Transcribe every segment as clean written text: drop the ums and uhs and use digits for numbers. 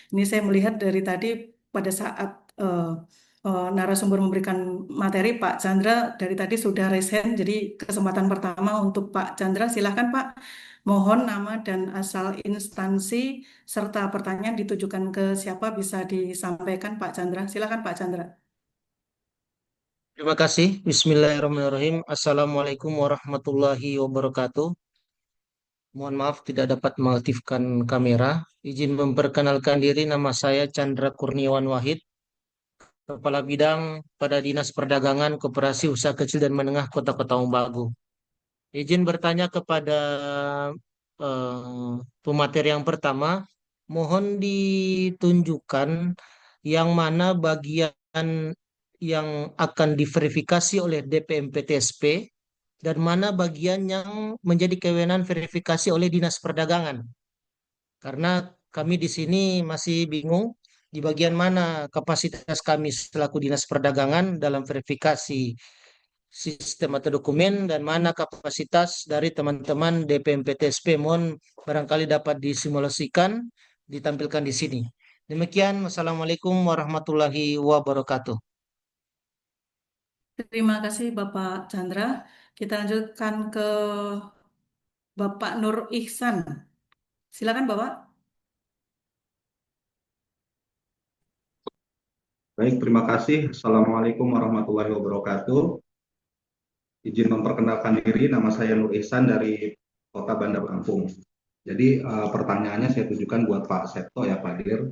Ini saya melihat dari tadi pada saat narasumber memberikan materi Pak Chandra dari tadi sudah raise hand, jadi kesempatan pertama untuk Pak Chandra. Silahkan Pak, mohon nama dan asal instansi serta pertanyaan ditujukan ke siapa bisa disampaikan Pak Chandra. Silahkan Pak Chandra. Terima kasih. Bismillahirrahmanirrahim. Assalamualaikum warahmatullahi wabarakatuh. Mohon maaf tidak dapat mengaktifkan kamera. Izin memperkenalkan diri, nama saya Chandra Kurniawan Wahid, Kepala Bidang pada Dinas Perdagangan Koperasi Usaha Kecil dan Menengah Kota Ketaubagu. Izin bertanya kepada pemateri yang pertama, mohon ditunjukkan yang mana bagian yang akan diverifikasi oleh DPMPTSP dan mana bagian yang menjadi kewenangan verifikasi oleh Dinas Perdagangan. Karena kami di sini masih bingung di bagian mana kapasitas kami selaku Dinas Perdagangan dalam verifikasi sistem atau dokumen dan mana kapasitas dari teman-teman DPMPTSP. Mohon barangkali dapat disimulasikan, ditampilkan di sini. Demikian, Wassalamualaikum warahmatullahi wabarakatuh. Terima kasih Bapak Chandra. Kita lanjutkan ke Bapak Nur Ihsan. Silakan Bapak. Baik, terima kasih. Assalamualaikum warahmatullahi wabarakatuh. Izin memperkenalkan diri, nama saya Nur Ihsan dari Kota Bandar Lampung. Jadi pertanyaannya saya tujukan buat Pak Septo ya Pak Dir.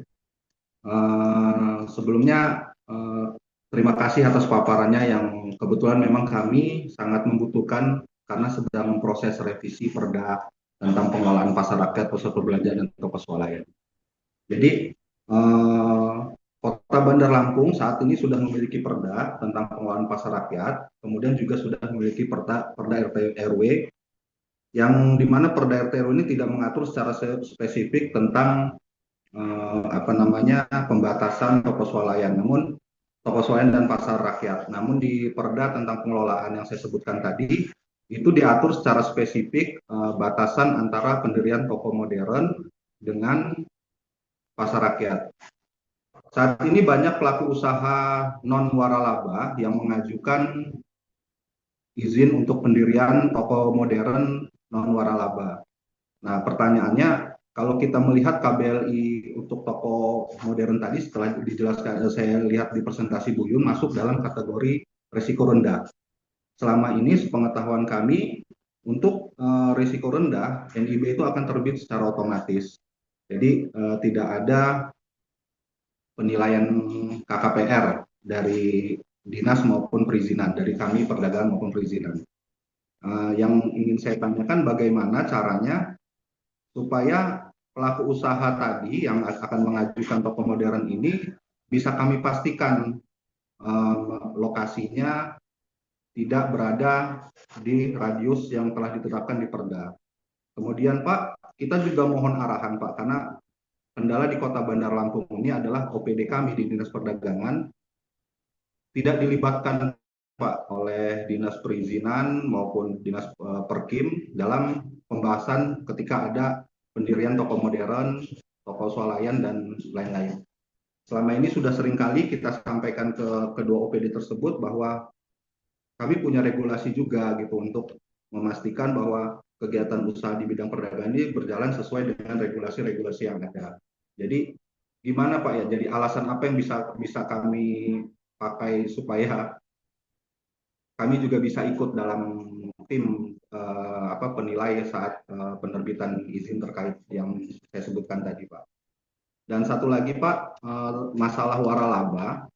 Sebelumnya terima kasih atas paparannya yang kebetulan memang kami sangat membutuhkan karena sedang memproses revisi Perda tentang pengelolaan pasar rakyat, pusat perbelanjaan dan toko swalayan. Jadi eh, Kota Bandar Lampung saat ini sudah memiliki perda tentang pengelolaan pasar rakyat, kemudian juga sudah memiliki perda RT RW yang dimana perda RT RW ini tidak mengatur secara spesifik tentang pembatasan toko swalayan, namun toko swalayan dan pasar rakyat. Namun di perda tentang pengelolaan yang saya sebutkan tadi itu diatur secara spesifik batasan antara pendirian toko modern dengan pasar rakyat. Saat ini banyak pelaku usaha non waralaba yang mengajukan izin untuk pendirian toko modern non waralaba. Nah, pertanyaannya, kalau kita melihat KBLI untuk toko modern tadi setelah dijelaskan, saya lihat di presentasi Bu Yun masuk dalam kategori risiko rendah. Selama ini sepengetahuan kami untuk risiko rendah NIB itu akan terbit secara otomatis. Jadi tidak ada penilaian KKPR dari dinas maupun perizinan, dari kami perdagangan maupun perizinan. Yang ingin saya tanyakan bagaimana caranya supaya pelaku usaha tadi yang akan mengajukan toko modern ini bisa kami pastikan lokasinya tidak berada di radius yang telah ditetapkan di Perda. Kemudian Pak, kita juga mohon arahan Pak, karena kendala di Kota Bandar Lampung ini adalah OPD kami di Dinas Perdagangan tidak dilibatkan Pak oleh Dinas Perizinan maupun Dinas Perkim dalam pembahasan ketika ada pendirian toko modern, toko swalayan dan lain-lain. Selama ini sudah seringkali kita sampaikan ke kedua OPD tersebut bahwa kami punya regulasi juga gitu untuk memastikan bahwa kegiatan usaha di bidang perdagangan ini berjalan sesuai dengan regulasi-regulasi yang ada. Jadi gimana Pak ya? Jadi alasan apa yang bisa kami pakai supaya kami juga bisa ikut dalam tim penilai saat penerbitan izin terkait yang saya sebutkan tadi Pak. Dan satu lagi Pak, masalah waralaba.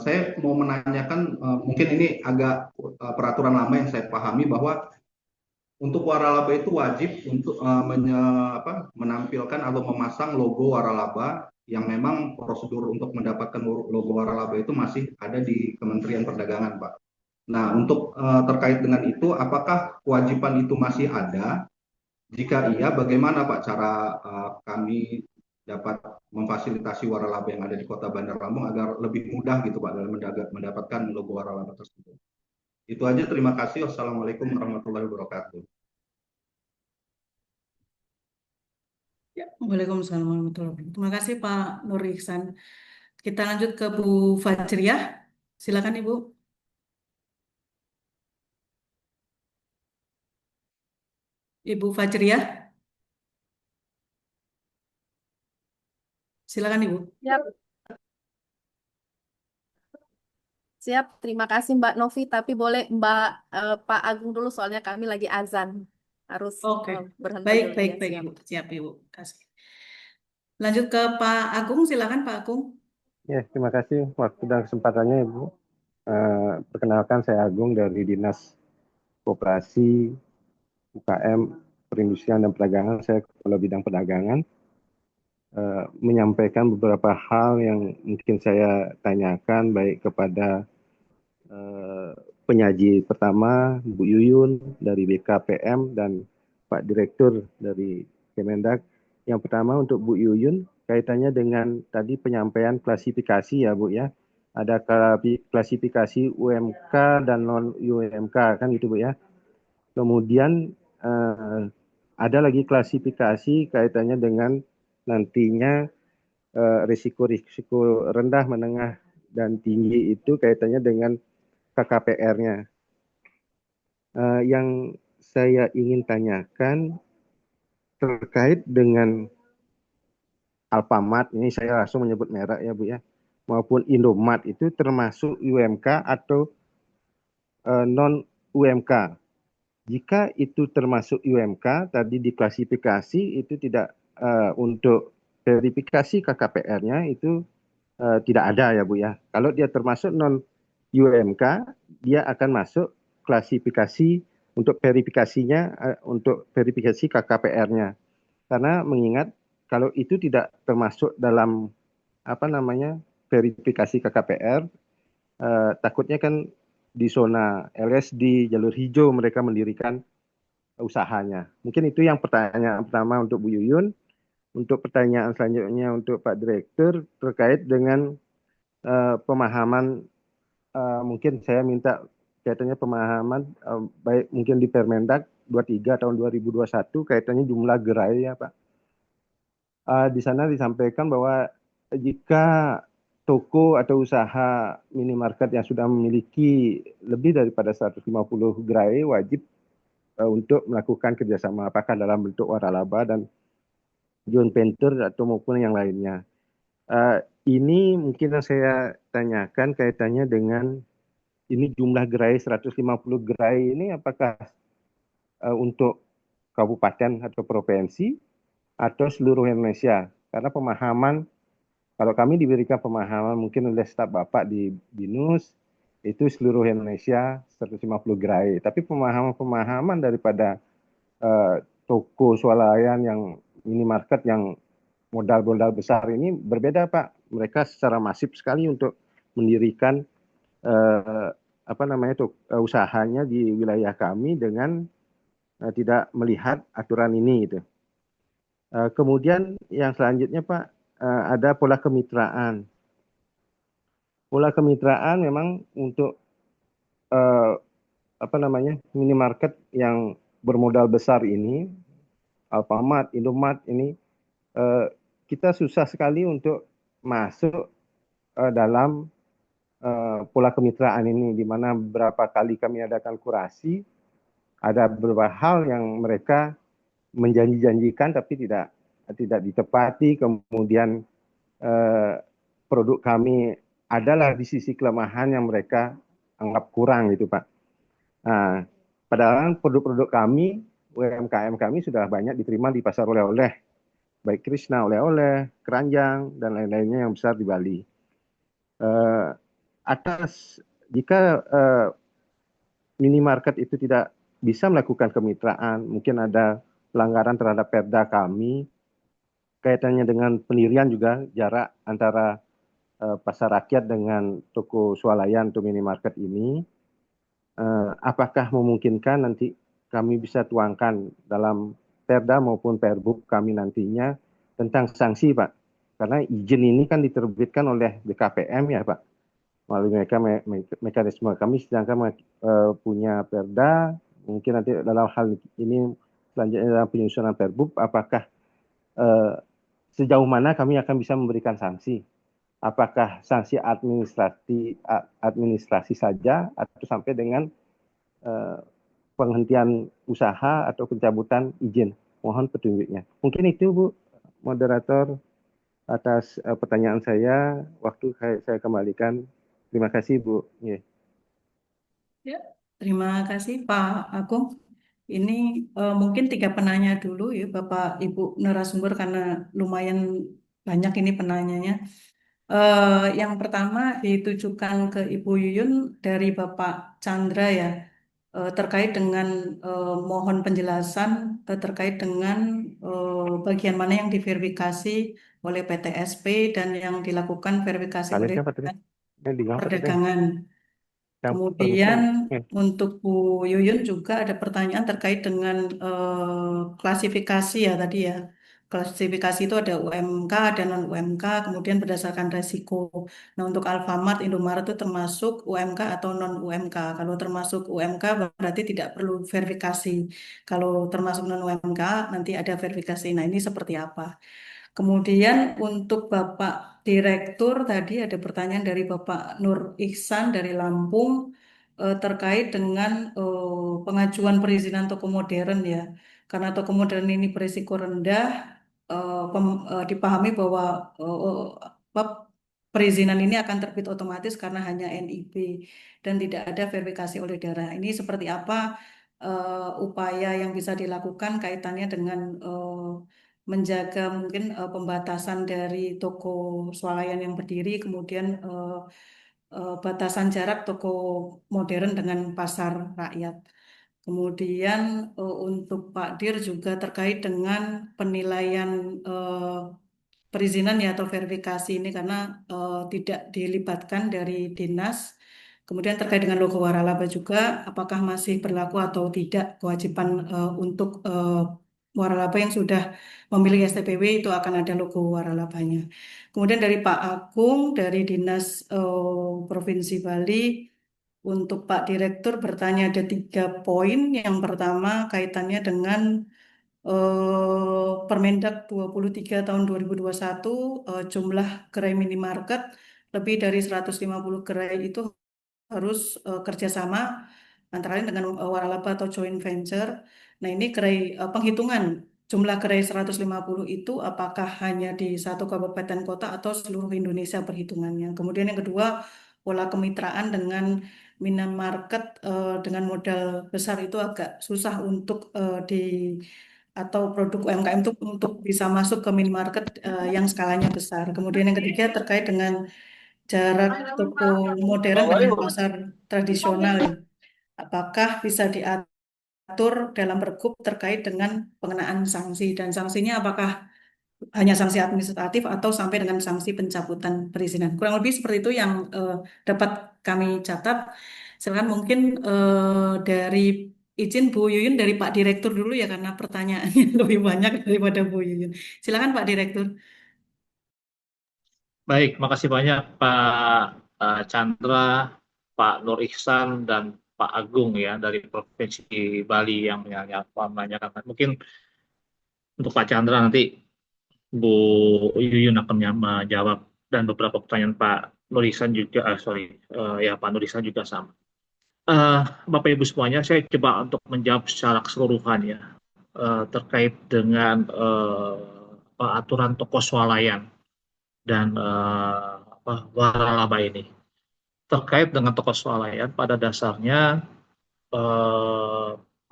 Saya mau menanyakan, mungkin ini agak peraturan lama yang saya pahami bahwa untuk waralaba itu wajib untuk menampilkan atau memasang logo waralaba yang memang prosedur untuk mendapatkan logo waralaba itu masih ada di Kementerian Perdagangan Pak. Nah, untuk terkait dengan itu, apakah kewajiban itu masih ada? Jika iya, bagaimana Pak cara kami dapat memfasilitasi waralaba yang ada di Kota Bandar Lampung agar lebih mudah gitu Pak dalam mendapatkan logo waralaba tersebut. Itu aja, terima kasih. Wassalamualaikum warahmatullahi wabarakatuh. Ya, Waalaikumsalam warahmatullahi wabarakatuh. Terima kasih Pak Nur Ihsan. Kita lanjut ke Bu Fajriah. Silakan Ibu. Ibu Fajriah, silakan Ibu. Siap, siap. Terima kasih Mbak Novi. Tapi boleh Pak Agung dulu soalnya kami lagi azan. Harus Oke, berhenti baik, dulu. baik, Ya, baik siap. Ibu. Siap Ibu. Kasih. Lanjut ke Pak Agung, silakan Pak Agung. Ya, terima kasih waktu dan kesempatannya Ibu. Perkenalkan saya Agung dari Dinas Koperasi UKM Perindustrian dan Perdagangan. Saya Kepala Bidang Perdagangan. Menyampaikan beberapa hal yang mungkin saya tanyakan baik kepada penyaji pertama Bu Yuyun dari BKPM dan Pak Direktur dari Kemendak. Yang pertama untuk Bu Yuyun kaitannya dengan tadi penyampaian klasifikasi ya Bu ya. Ada klasifikasi UMK dan non UMK kan gitu Bu ya. Kemudian ada lagi klasifikasi kaitannya dengan nantinya risiko-risiko rendah, menengah, dan tinggi itu kaitannya dengan KKPR-nya. Yang saya ingin tanyakan terkait dengan Alfamart, ini saya langsung menyebut merek ya Bu ya, maupun Indomart itu termasuk UMK atau non UMK. Jika itu termasuk UMK, tadi diklasifikasi itu tidak untuk verifikasi KKPR-nya itu tidak ada ya Bu ya. Kalau dia termasuk non UMK, dia akan masuk klasifikasi untuk verifikasinya, untuk verifikasi KKPR-nya. Karena mengingat kalau itu tidak termasuk dalam apa namanya verifikasi KKPR, takutnya kan di zona LSD jalur hijau mereka mendirikan usahanya. Mungkin itu yang pertanyaan pertama untuk Bu Yuyun. Untuk pertanyaan selanjutnya untuk Pak Direktur terkait dengan pemahaman, mungkin saya minta kaitannya pemahaman baik mungkin di Permendak 23 tahun 2021 kaitannya jumlah gerai ya Pak. Di sana disampaikan bahwa jika toko atau usaha minimarket yang sudah memiliki lebih daripada 150 gerai wajib untuk melakukan kerjasama apakah dalam bentuk waralaba dan joint venture atau maupun yang lainnya. Ini mungkin yang saya tanyakan kaitannya dengan ini jumlah gerai 150 gerai ini apakah untuk kabupaten atau provinsi atau seluruh Indonesia? Karena pemahaman, kalau kami diberikan pemahaman mungkin oleh staf Bapak di BINUS, itu seluruh Indonesia 150 gerai. Tapi pemahaman daripada toko swalayan yang minimarket yang modal-modal besar ini berbeda Pak. Mereka secara masif sekali untuk mendirikan apa namanya usahanya di wilayah kami dengan tidak melihat aturan ini gitu. Kemudian yang selanjutnya Pak, ada pola kemitraan. Pola kemitraan memang untuk apa namanya minimarket yang bermodal besar ini, Alfamart, Indomart ini kita susah sekali untuk masuk dalam pola kemitraan ini, di mana beberapa kali kami adakan kurasi, ada beberapa hal yang mereka menjanji-janjikan tapi tidak ditepati, kemudian produk kami adalah di sisi kelemahan yang mereka anggap kurang gitu Pak. Nah, padahal produk-produk kami, UMKM kami sudah banyak diterima di pasar oleh-oleh, baik Krishna oleh-oleh, keranjang, dan lain-lainnya yang besar di Bali. Atas jika minimarket itu tidak bisa melakukan kemitraan, mungkin ada pelanggaran terhadap perda kami, kaitannya dengan pendirian juga jarak antara pasar rakyat dengan toko swalayan atau minimarket ini, apakah memungkinkan nanti kami bisa tuangkan dalam perda maupun perbuk kami nantinya tentang sanksi Pak? Karena izin ini kan diterbitkan oleh BKPM ya Pak, melalui mekanisme kami, sedangkan punya perda, mungkin nanti dalam hal ini selanjutnya dalam penyusunan perbuk, apakah eh, sejauh mana kami akan bisa memberikan sanksi. Apakah sanksi administrasi saja atau sampai dengan eh, penghentian usaha atau pencabutan izin. Mohon petunjuknya. Mungkin itu Bu moderator atas pertanyaan saya. Waktu saya kembalikan. Terima kasih Bu. Yeah. Ya, terima kasih Pak Agung. Ini mungkin 3 penanya dulu ya Bapak Ibu narasumber karena lumayan banyak ini penanyanya. Yang pertama ditujukan ke Ibu Yuyun dari Bapak Chandra ya, terkait dengan mohon penjelasan terkait dengan bagian mana yang diverifikasi oleh PTSP dan yang dilakukan verifikasi oleh Kalian Pak Tri? Di ngapa Tri? perdagangan. Yang Kemudian permisi. untuk Bu Yuyun juga ada pertanyaan terkait dengan klasifikasi ya tadi ya. Klasifikasi itu ada UMK, ada non-UMK, kemudian berdasarkan resiko. Nah untuk Alfamart, Indomaret itu termasuk UMK atau non-UMK. Kalau termasuk UMK berarti tidak perlu verifikasi. Kalau termasuk non-UMK nanti ada verifikasi. Nah ini seperti apa? Kemudian untuk Bapak Direktur tadi ada pertanyaan dari Bapak Nur Ihsan dari Lampung terkait dengan pengajuan perizinan toko modern ya. Karena toko modern ini berisiko rendah, dipahami bahwa apa, perizinan ini akan terbit otomatis karena hanya NIB dan tidak ada verifikasi oleh daerah. Ini seperti apa upaya yang bisa dilakukan kaitannya dengan menjaga mungkin pembatasan dari toko swalayan yang berdiri, kemudian batasan jarak toko modern dengan pasar rakyat. Kemudian untuk Pak Dir juga terkait dengan penilaian perizinan ya atau verifikasi ini karena tidak dilibatkan dari dinas. Kemudian terkait dengan logo waralaba juga, apakah masih berlaku atau tidak kewajiban untuk waralaba yang sudah memiliki STPW itu akan ada logo waralabanya. Kemudian dari Pak Agung dari Dinas Provinsi Bali untuk Pak Direktur bertanya ada 3 poin. Yang pertama kaitannya dengan Permendak 23 tahun 2021 jumlah gerai minimarket lebih dari 150 gerai itu harus kerjasama antara lain dengan waralaba atau joint venture. Nah ini gerai penghitungan jumlah gerai 150 itu apakah hanya di satu kabupaten kota atau seluruh Indonesia perhitungannya. Kemudian yang kedua pola kemitraan dengan minimarket dengan modal besar itu agak susah untuk di atau produk UMKM itu untuk bisa masuk ke minimarket yang skalanya besar. Kemudian yang ketiga terkait dengan jarak toko modern dengan pasar tradisional ya. Apakah bisa diatur dalam pergub terkait dengan pengenaan sanksi dan sanksinya apakah hanya sanksi administratif atau sampai dengan sanksi pencabutan perizinan. Kurang lebih seperti itu yang dapat kami catat. Silakan mungkin dari izin Bu Yuyun dari Pak Direktur dulu ya karena pertanyaannya lebih banyak daripada Bu Yuyun. Silakan Pak Direktur. Baik, makasih banyak Pak Chandra, Pak Nur Ihsan, dan Pak Agung ya dari Provinsi Bali yang menanyakan. Mungkin untuk Pak Chandra nanti Bu Yuyun akan menjawab dan beberapa pertanyaan Pak Nur Ihsan juga, ya Pak Nur Ihsan juga sama. Bapak Ibu semuanya, saya coba untuk menjawab secara keseluruhan ya terkait dengan aturan toko swalayan dan waralaba ini. Terkait dengan toko swalayan, pada dasarnya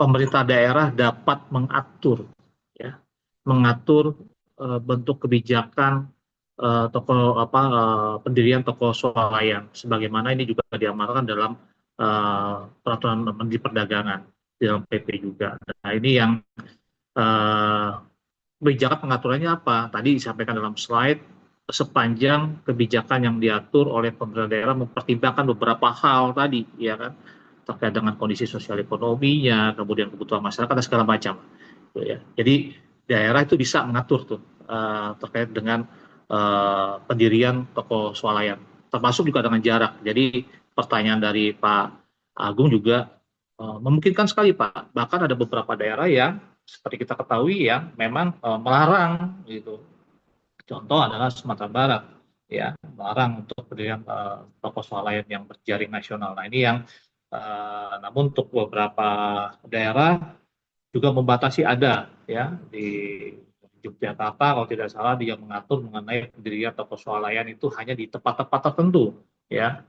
pemerintah daerah dapat mengatur bentuk kebijakan pendirian toko swalayan, sebagaimana ini juga diamalkan dalam peraturan Menteri Perdagangan di dalam PP juga. Nah ini yang kebijakan pengaturannya apa? Tadi disampaikan dalam slide, sepanjang kebijakan yang diatur oleh pemerintah daerah mempertimbangkan beberapa hal tadi, ya kan, terkait dengan kondisi sosial ekonominya, kemudian kebutuhan masyarakat dan segala macam. Ya. Jadi daerah itu bisa mengatur tuh terkait dengan pendirian toko swalayan, termasuk juga dengan jarak. Jadi pertanyaan dari Pak Agung juga memungkinkan sekali Pak. Bahkan ada beberapa daerah yang seperti kita ketahui ya, memang melarang gitu. Contoh adalah Sumatera Barat, ya, melarang untuk pendirian toko swalayan yang berjaring nasional. Nah ini yang, namun untuk beberapa daerah juga membatasi ada, ya, di Yogyakarta kalau tidak salah dia mengatur mengenai pendirian toko swalayan itu hanya di tempat-tempat tertentu, ya,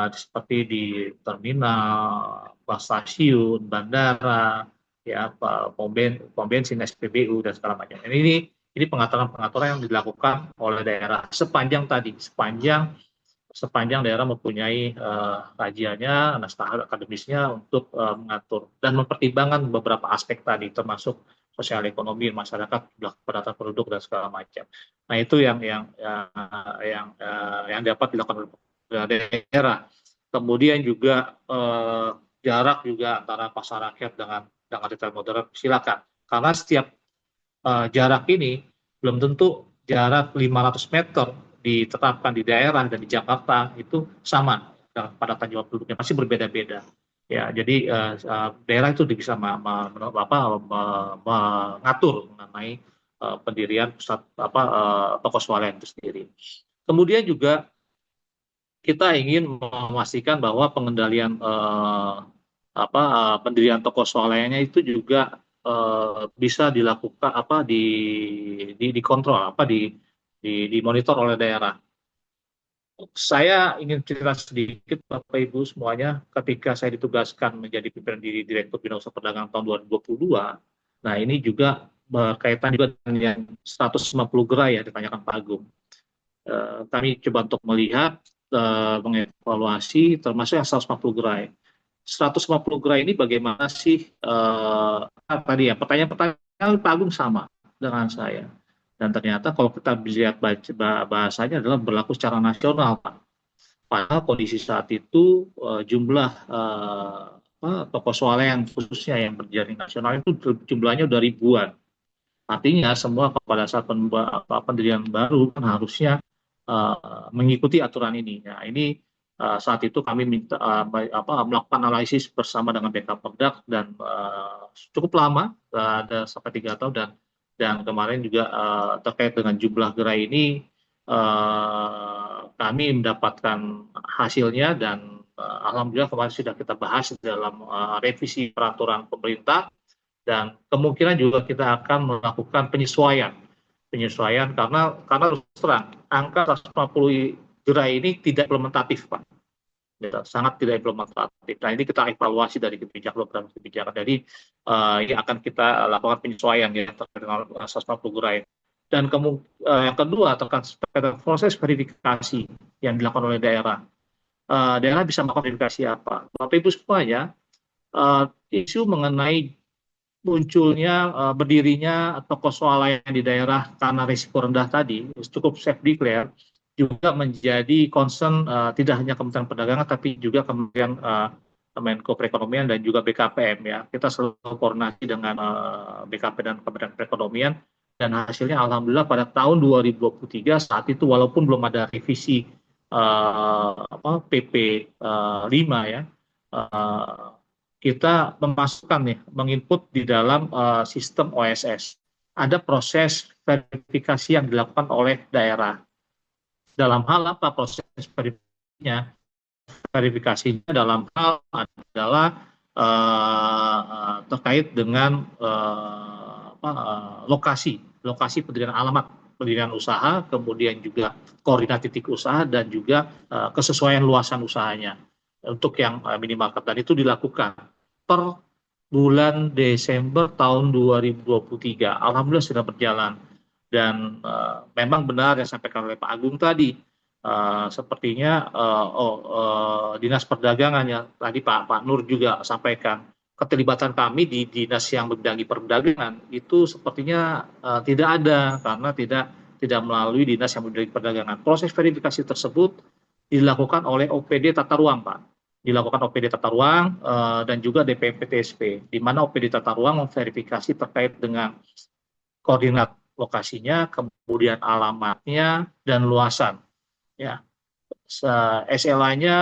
seperti di terminal, bus stasiun, bandara, ya, pom bensin, SPBU dan segala macam. Ini pengaturan-pengaturan yang dilakukan oleh daerah sepanjang daerah mempunyai kajiannya, naskah akademisnya untuk mengatur dan mempertimbangkan beberapa aspek tadi, termasuk sosial ekonomi masyarakat, jumlah kepadatan penduduk dan segala macam. Nah itu yang dapat dilakukan oleh daerah. Kemudian juga jarak juga antara pasar rakyat dengan retail modern silakan, karena setiap jarak ini belum tentu jarak 500 meter ditetapkan di daerah dan di Jakarta itu sama dengan kepadatan jumlah penduduknya, masih berbeda-beda. Ya, jadi daerah itu bisa mengatur mengenai pendirian pusat toko swalayan itu sendiri. Kemudian juga kita ingin memastikan bahwa pengendalian pendirian toko swalayannya itu juga bisa dilakukan dikontrol dimonitor oleh daerah. Saya ingin cerita sedikit Bapak Ibu semuanya, ketika saya ditugaskan menjadi pimpinan di Direktur Bina Usaha Perdagangan tahun 2022. Nah ini juga berkaitan juga dengan yang 150 gerai ya ditanyakan Pak Agung. Kami coba untuk melihat, mengevaluasi termasuk yang 150 gerai. 150 gerai ini bagaimana sih tadi ya, pertanyaan Pak Agung sama dengan saya. Dan ternyata kalau kita lihat bahasanya adalah berlaku secara nasional, Pak. Padahal kondisi saat itu jumlah toko swalayan khususnya yang berjaring nasional itu jumlahnya udah ribuan. Artinya semua pada saat pendirian baru kan harusnya mengikuti aturan ini. Nah ini saat itu kami minta melakukan analisis bersama dengan BK dan cukup lama, ada sampai 3 tahun, dan kemarin juga terkait dengan jumlah gerai ini kami mendapatkan hasilnya, dan alhamdulillah kemarin sudah kita bahas dalam revisi peraturan pemerintah, dan kemungkinan juga kita akan melakukan penyesuaian karena terus terang angka 150 gerai ini tidak implementatif, Pak. Sangat tidak implementatif. Nah ini kita evaluasi dari program kebijakan. Jadi yang akan kita lakukan penyesuaian ya terkait dengan 150 gerai. Dan yang kedua terkait proses verifikasi yang dilakukan oleh daerah. Daerah bisa melakukan verifikasi apa? Bapak Ibu semuanya, isu mengenai munculnya berdirinya toko swalayan di daerah karena risiko rendah tadi cukup safe declare juga menjadi concern tidak hanya Kementerian Perdagangan tapi juga Kementerian Menko Perekonomian dan juga BKPM ya. Kita selalu koordinasi dengan BKP dan Kementerian Perekonomian, dan hasilnya alhamdulillah pada tahun 2023 saat itu walaupun belum ada revisi PP 5 ya, kita memasukkan nih, menginput di dalam sistem OSS. Ada proses verifikasi yang dilakukan oleh daerah. Dalam hal apa proses verifikasinya? Verifikasinya dalam hal adalah terkait dengan lokasi pendirian alamat, pendirian usaha, kemudian juga koordinat titik usaha, dan juga kesesuaian luasan usahanya untuk yang minimarket, dan itu dilakukan per bulan Desember tahun 2023. Alhamdulillah sudah berjalan, dan memang benar yang disampaikan oleh Pak Agung tadi, sepertinya Dinas Perdagangan yang tadi Pak Nur juga sampaikan, keterlibatan kami di dinas yang membidangi perdagangan itu sepertinya tidak ada, karena tidak melalui dinas yang membidangi perdagangan. Proses verifikasi tersebut dilakukan oleh OPD Tata Ruang, Pak. Dilakukan OPD Tata Ruang dan juga DPMPTSP, di mana OPD Tata Ruang memverifikasi terkait dengan koordinat lokasinya, kemudian alamatnya, dan luasan. Ya, SLA-nya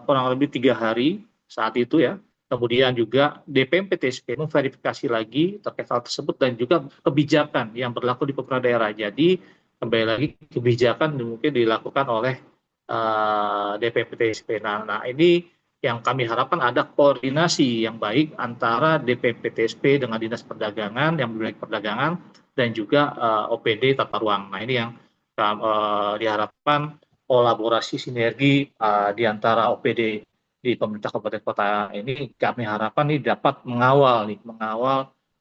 kurang lebih 3 hari saat itu ya, Kemudian juga DPM-PTSP memverifikasi lagi terkait hal tersebut dan juga kebijakan yang berlaku di beberapa daerah. Jadi kembali lagi kebijakan mungkin dilakukan oleh DPM-PTSP. Nah, ini yang kami harapkan ada koordinasi yang baik antara DPM-PTSP dengan Dinas Perdagangan yang memiliki perdagangan dan juga OPD tata ruang. Nah, ini yang diharapkan kolaborasi sinergi di antara OPD di pemerintah kabupaten kota ini kami harapkan ini dapat mengawal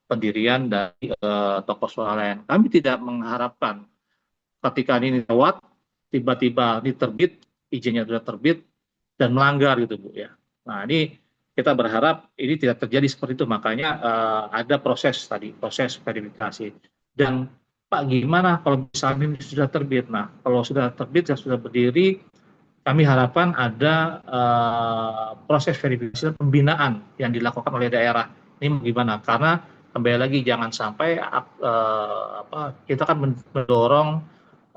pendirian dari toko swalayan. Kami tidak mengharapkan ketika ini lewat tiba-tiba ini terbit, izinnya sudah terbit dan melanggar gitu Bu ya. Nah, ini kita berharap ini tidak terjadi seperti itu, makanya ada proses verifikasi. Dan Pak, gimana kalau misalnya ini sudah terbit? Nah, kalau sudah terbit dan sudah berdiri, kami harapkan ada proses verifikasi pembinaan yang dilakukan oleh daerah. Ini gimana? Karena kembali lagi jangan sampai kita kan mendorong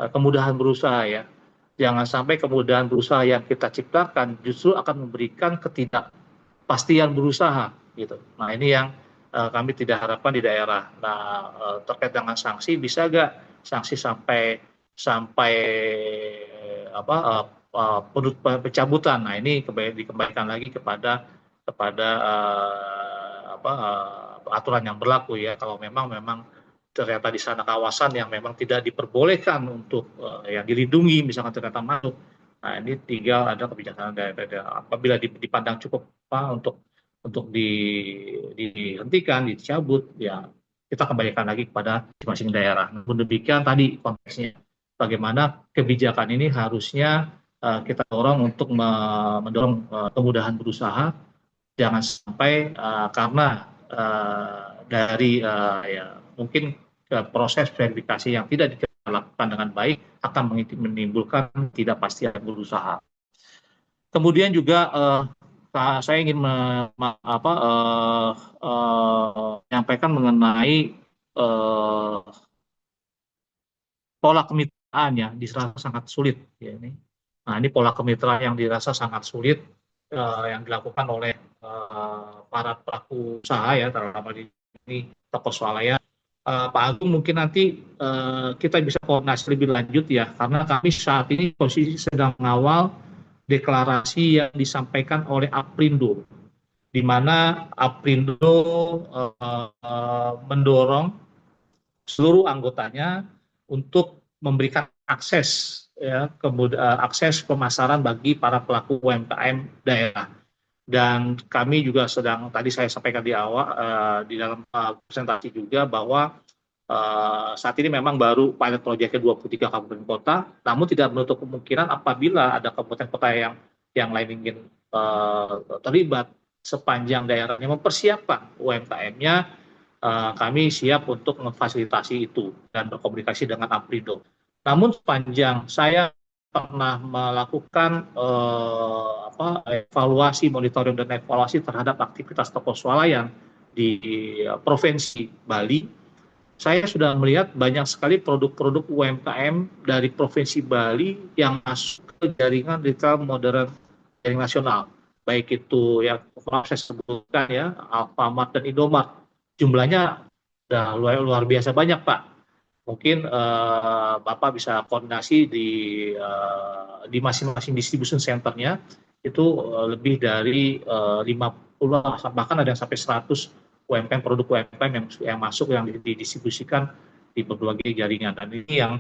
kemudahan berusaha ya. Jangan sampai kemudahan berusaha yang kita ciptakan justru akan memberikan ketidakpastian berusaha gitu. Nah, ini yang kami tidak harapkan di daerah. Nah, terkait dengan sanksi, bisa nggak sanksi sampai pencabutan. Nah, ini dikembalikan lagi kepada aturan yang berlaku ya. Kalau memang ternyata di sana kawasan yang memang tidak diperbolehkan untuk yang dilindungi, misalkan ternyata masuk. Nah, ini tinggal ada kebijakan daerah. Apabila dipandang cukup untuk dihentikan, dicabut, ya kita kembalikan lagi kepada masing-masing daerah. Namun demikian tadi konteksnya bagaimana kebijakan ini harusnya kita dorong untuk mendorong kemudahan berusaha, jangan sampai karena dari mungkin proses verifikasi yang tidak dilakukan dengan baik akan menimbulkan ketidakpastian berusaha. Kemudian juga saya ingin menyampaikan mengenai pola kemitraan ya dirasa sangat sulit ya ini. Nah, ini pola kemitraan yang dirasa sangat sulit yang dilakukan oleh para pelaku usaha ya, terutama di toko swalayan. Pak Agung, mungkin nanti kita bisa koordinasi lebih lanjut ya, karena kami saat ini posisi sedang mengawal deklarasi yang disampaikan oleh Aprindo, di mana Aprindo mendorong seluruh anggotanya untuk memberikan akses akses pemasaran bagi para pelaku UMKM daerah. Dan kami juga tadi saya sampaikan di awal di dalam presentasi juga bahwa saat ini memang baru pilot project-nya 23 kabupaten kota, namun tidak menutup kemungkinan apabila ada kabupaten kota yang lain ingin terlibat sepanjang daerahnya mempersiapkan UMKM-nya, kami siap untuk memfasilitasi itu dan berkomunikasi dengan Aprindo. Namun sepanjang saya pernah melakukan evaluasi, monitoring dan evaluasi terhadap aktivitas toko swalayan di Provinsi Bali, saya sudah melihat banyak sekali produk-produk UMKM dari Provinsi Bali yang masuk ke jaringan retail modern jaring nasional, baik itu yang saya sebutkan ya, Alfamart dan Indomart. Jumlahnya sudah luar biasa banyak, Pak. Mungkin Bapak bisa koordinasi di masing-masing distribution centernya itu lebih dari 50, bahkan ada yang sampai 100 UMKM, produk UMKM yang masuk yang didistribusikan di berbagai jaringan. Dan ini yang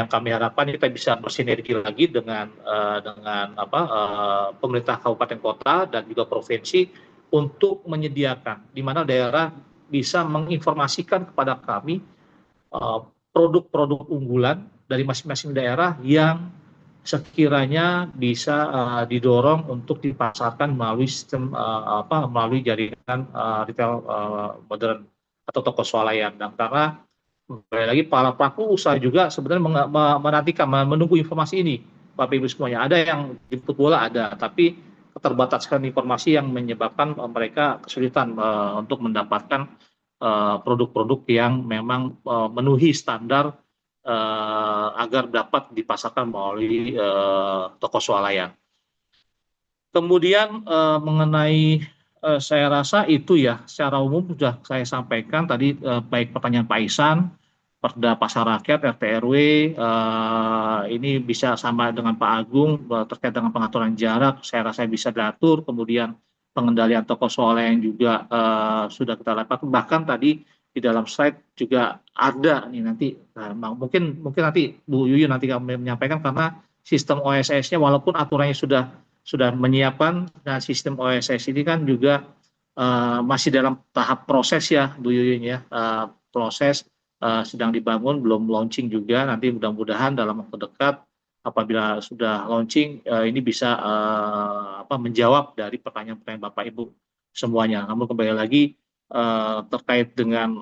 kami harapkan kita bisa bersinergi lagi dengan pemerintah kabupaten kota dan juga provinsi untuk menyediakan di mana daerah bisa menginformasikan kepada kami produk-produk unggulan dari masing-masing daerah yang sekiranya bisa didorong untuk dipasarkan melalui sistem melalui jaringan retail modern atau toko swalayan. Dan karena kembali lagi para pelaku usaha juga sebenarnya menantikan, menunggu informasi ini, Bapak Ibu semuanya. Ada yang jemput bola ada, tapi keterbatasan informasi yang menyebabkan mereka kesulitan untuk mendapatkan produk-produk yang memang memenuhi standar agar dapat dipasarkan melalui toko swalayan. Kemudian mengenai saya rasa itu ya secara umum sudah saya sampaikan tadi, baik pertanyaan Pak Ihsan, Perda Pasar Rakyat, RT RW, ini bisa sama dengan Pak Agung terkait dengan pengaturan jarak, saya rasa bisa diatur. Kemudian pengendalian toko swalayan juga sudah kita lakukan. Bahkan tadi di dalam slide juga ada nih nanti, mungkin nanti Bu Yuyun nanti kami menyampaikan karena sistem OSS-nya walaupun aturannya sudah menyiapkan, dan sistem OSS ini kan juga masih dalam tahap proses ya Bu Yuyun ya, proses sedang dibangun, belum launching juga. Nanti mudah-mudahan dalam waktu dekat apabila sudah launching ini bisa menjawab dari pertanyaan-pertanyaan Bapak Ibu semuanya. Namun kembali lagi terkait dengan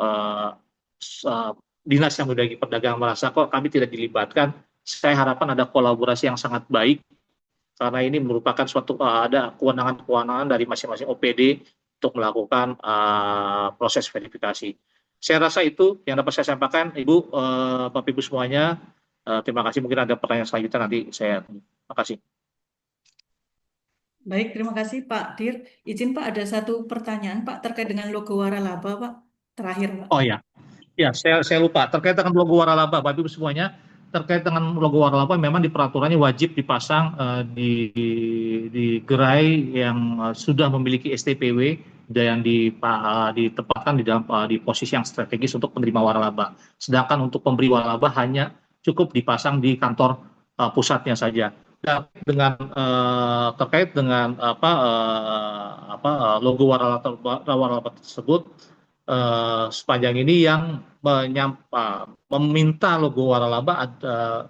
dinas yang memiliki perdagangan merasa kok kami tidak dilibatkan, saya harapkan ada kolaborasi yang sangat baik karena ini merupakan suatu ada kewenangan-kewenangan dari masing-masing OPD untuk melakukan proses verifikasi. Saya rasa itu yang dapat saya sampaikan, Ibu, Bapak Ibu semuanya. Terima kasih. Mungkin ada pertanyaan selanjutnya nanti saya. Terima kasih. Baik, terima kasih Pak Dir. Izin Pak, ada satu pertanyaan Pak terkait dengan logo waralaba Pak. Terakhir Pak. Oh ya, ya saya lupa terkait dengan logo waralaba, Bapak Ibu semuanya. Terkait dengan logo waralaba, memang di peraturannya wajib dipasang di gerai yang sudah memiliki STPW dan ditempatkan di dalam di posisi yang strategis untuk penerima waralaba. Sedangkan untuk pemberi waralaba hanya cukup dipasang di kantor pusatnya saja. Dan terkait dengan logo waralaba tersebut, sepanjang ini yang meminta logo waralaba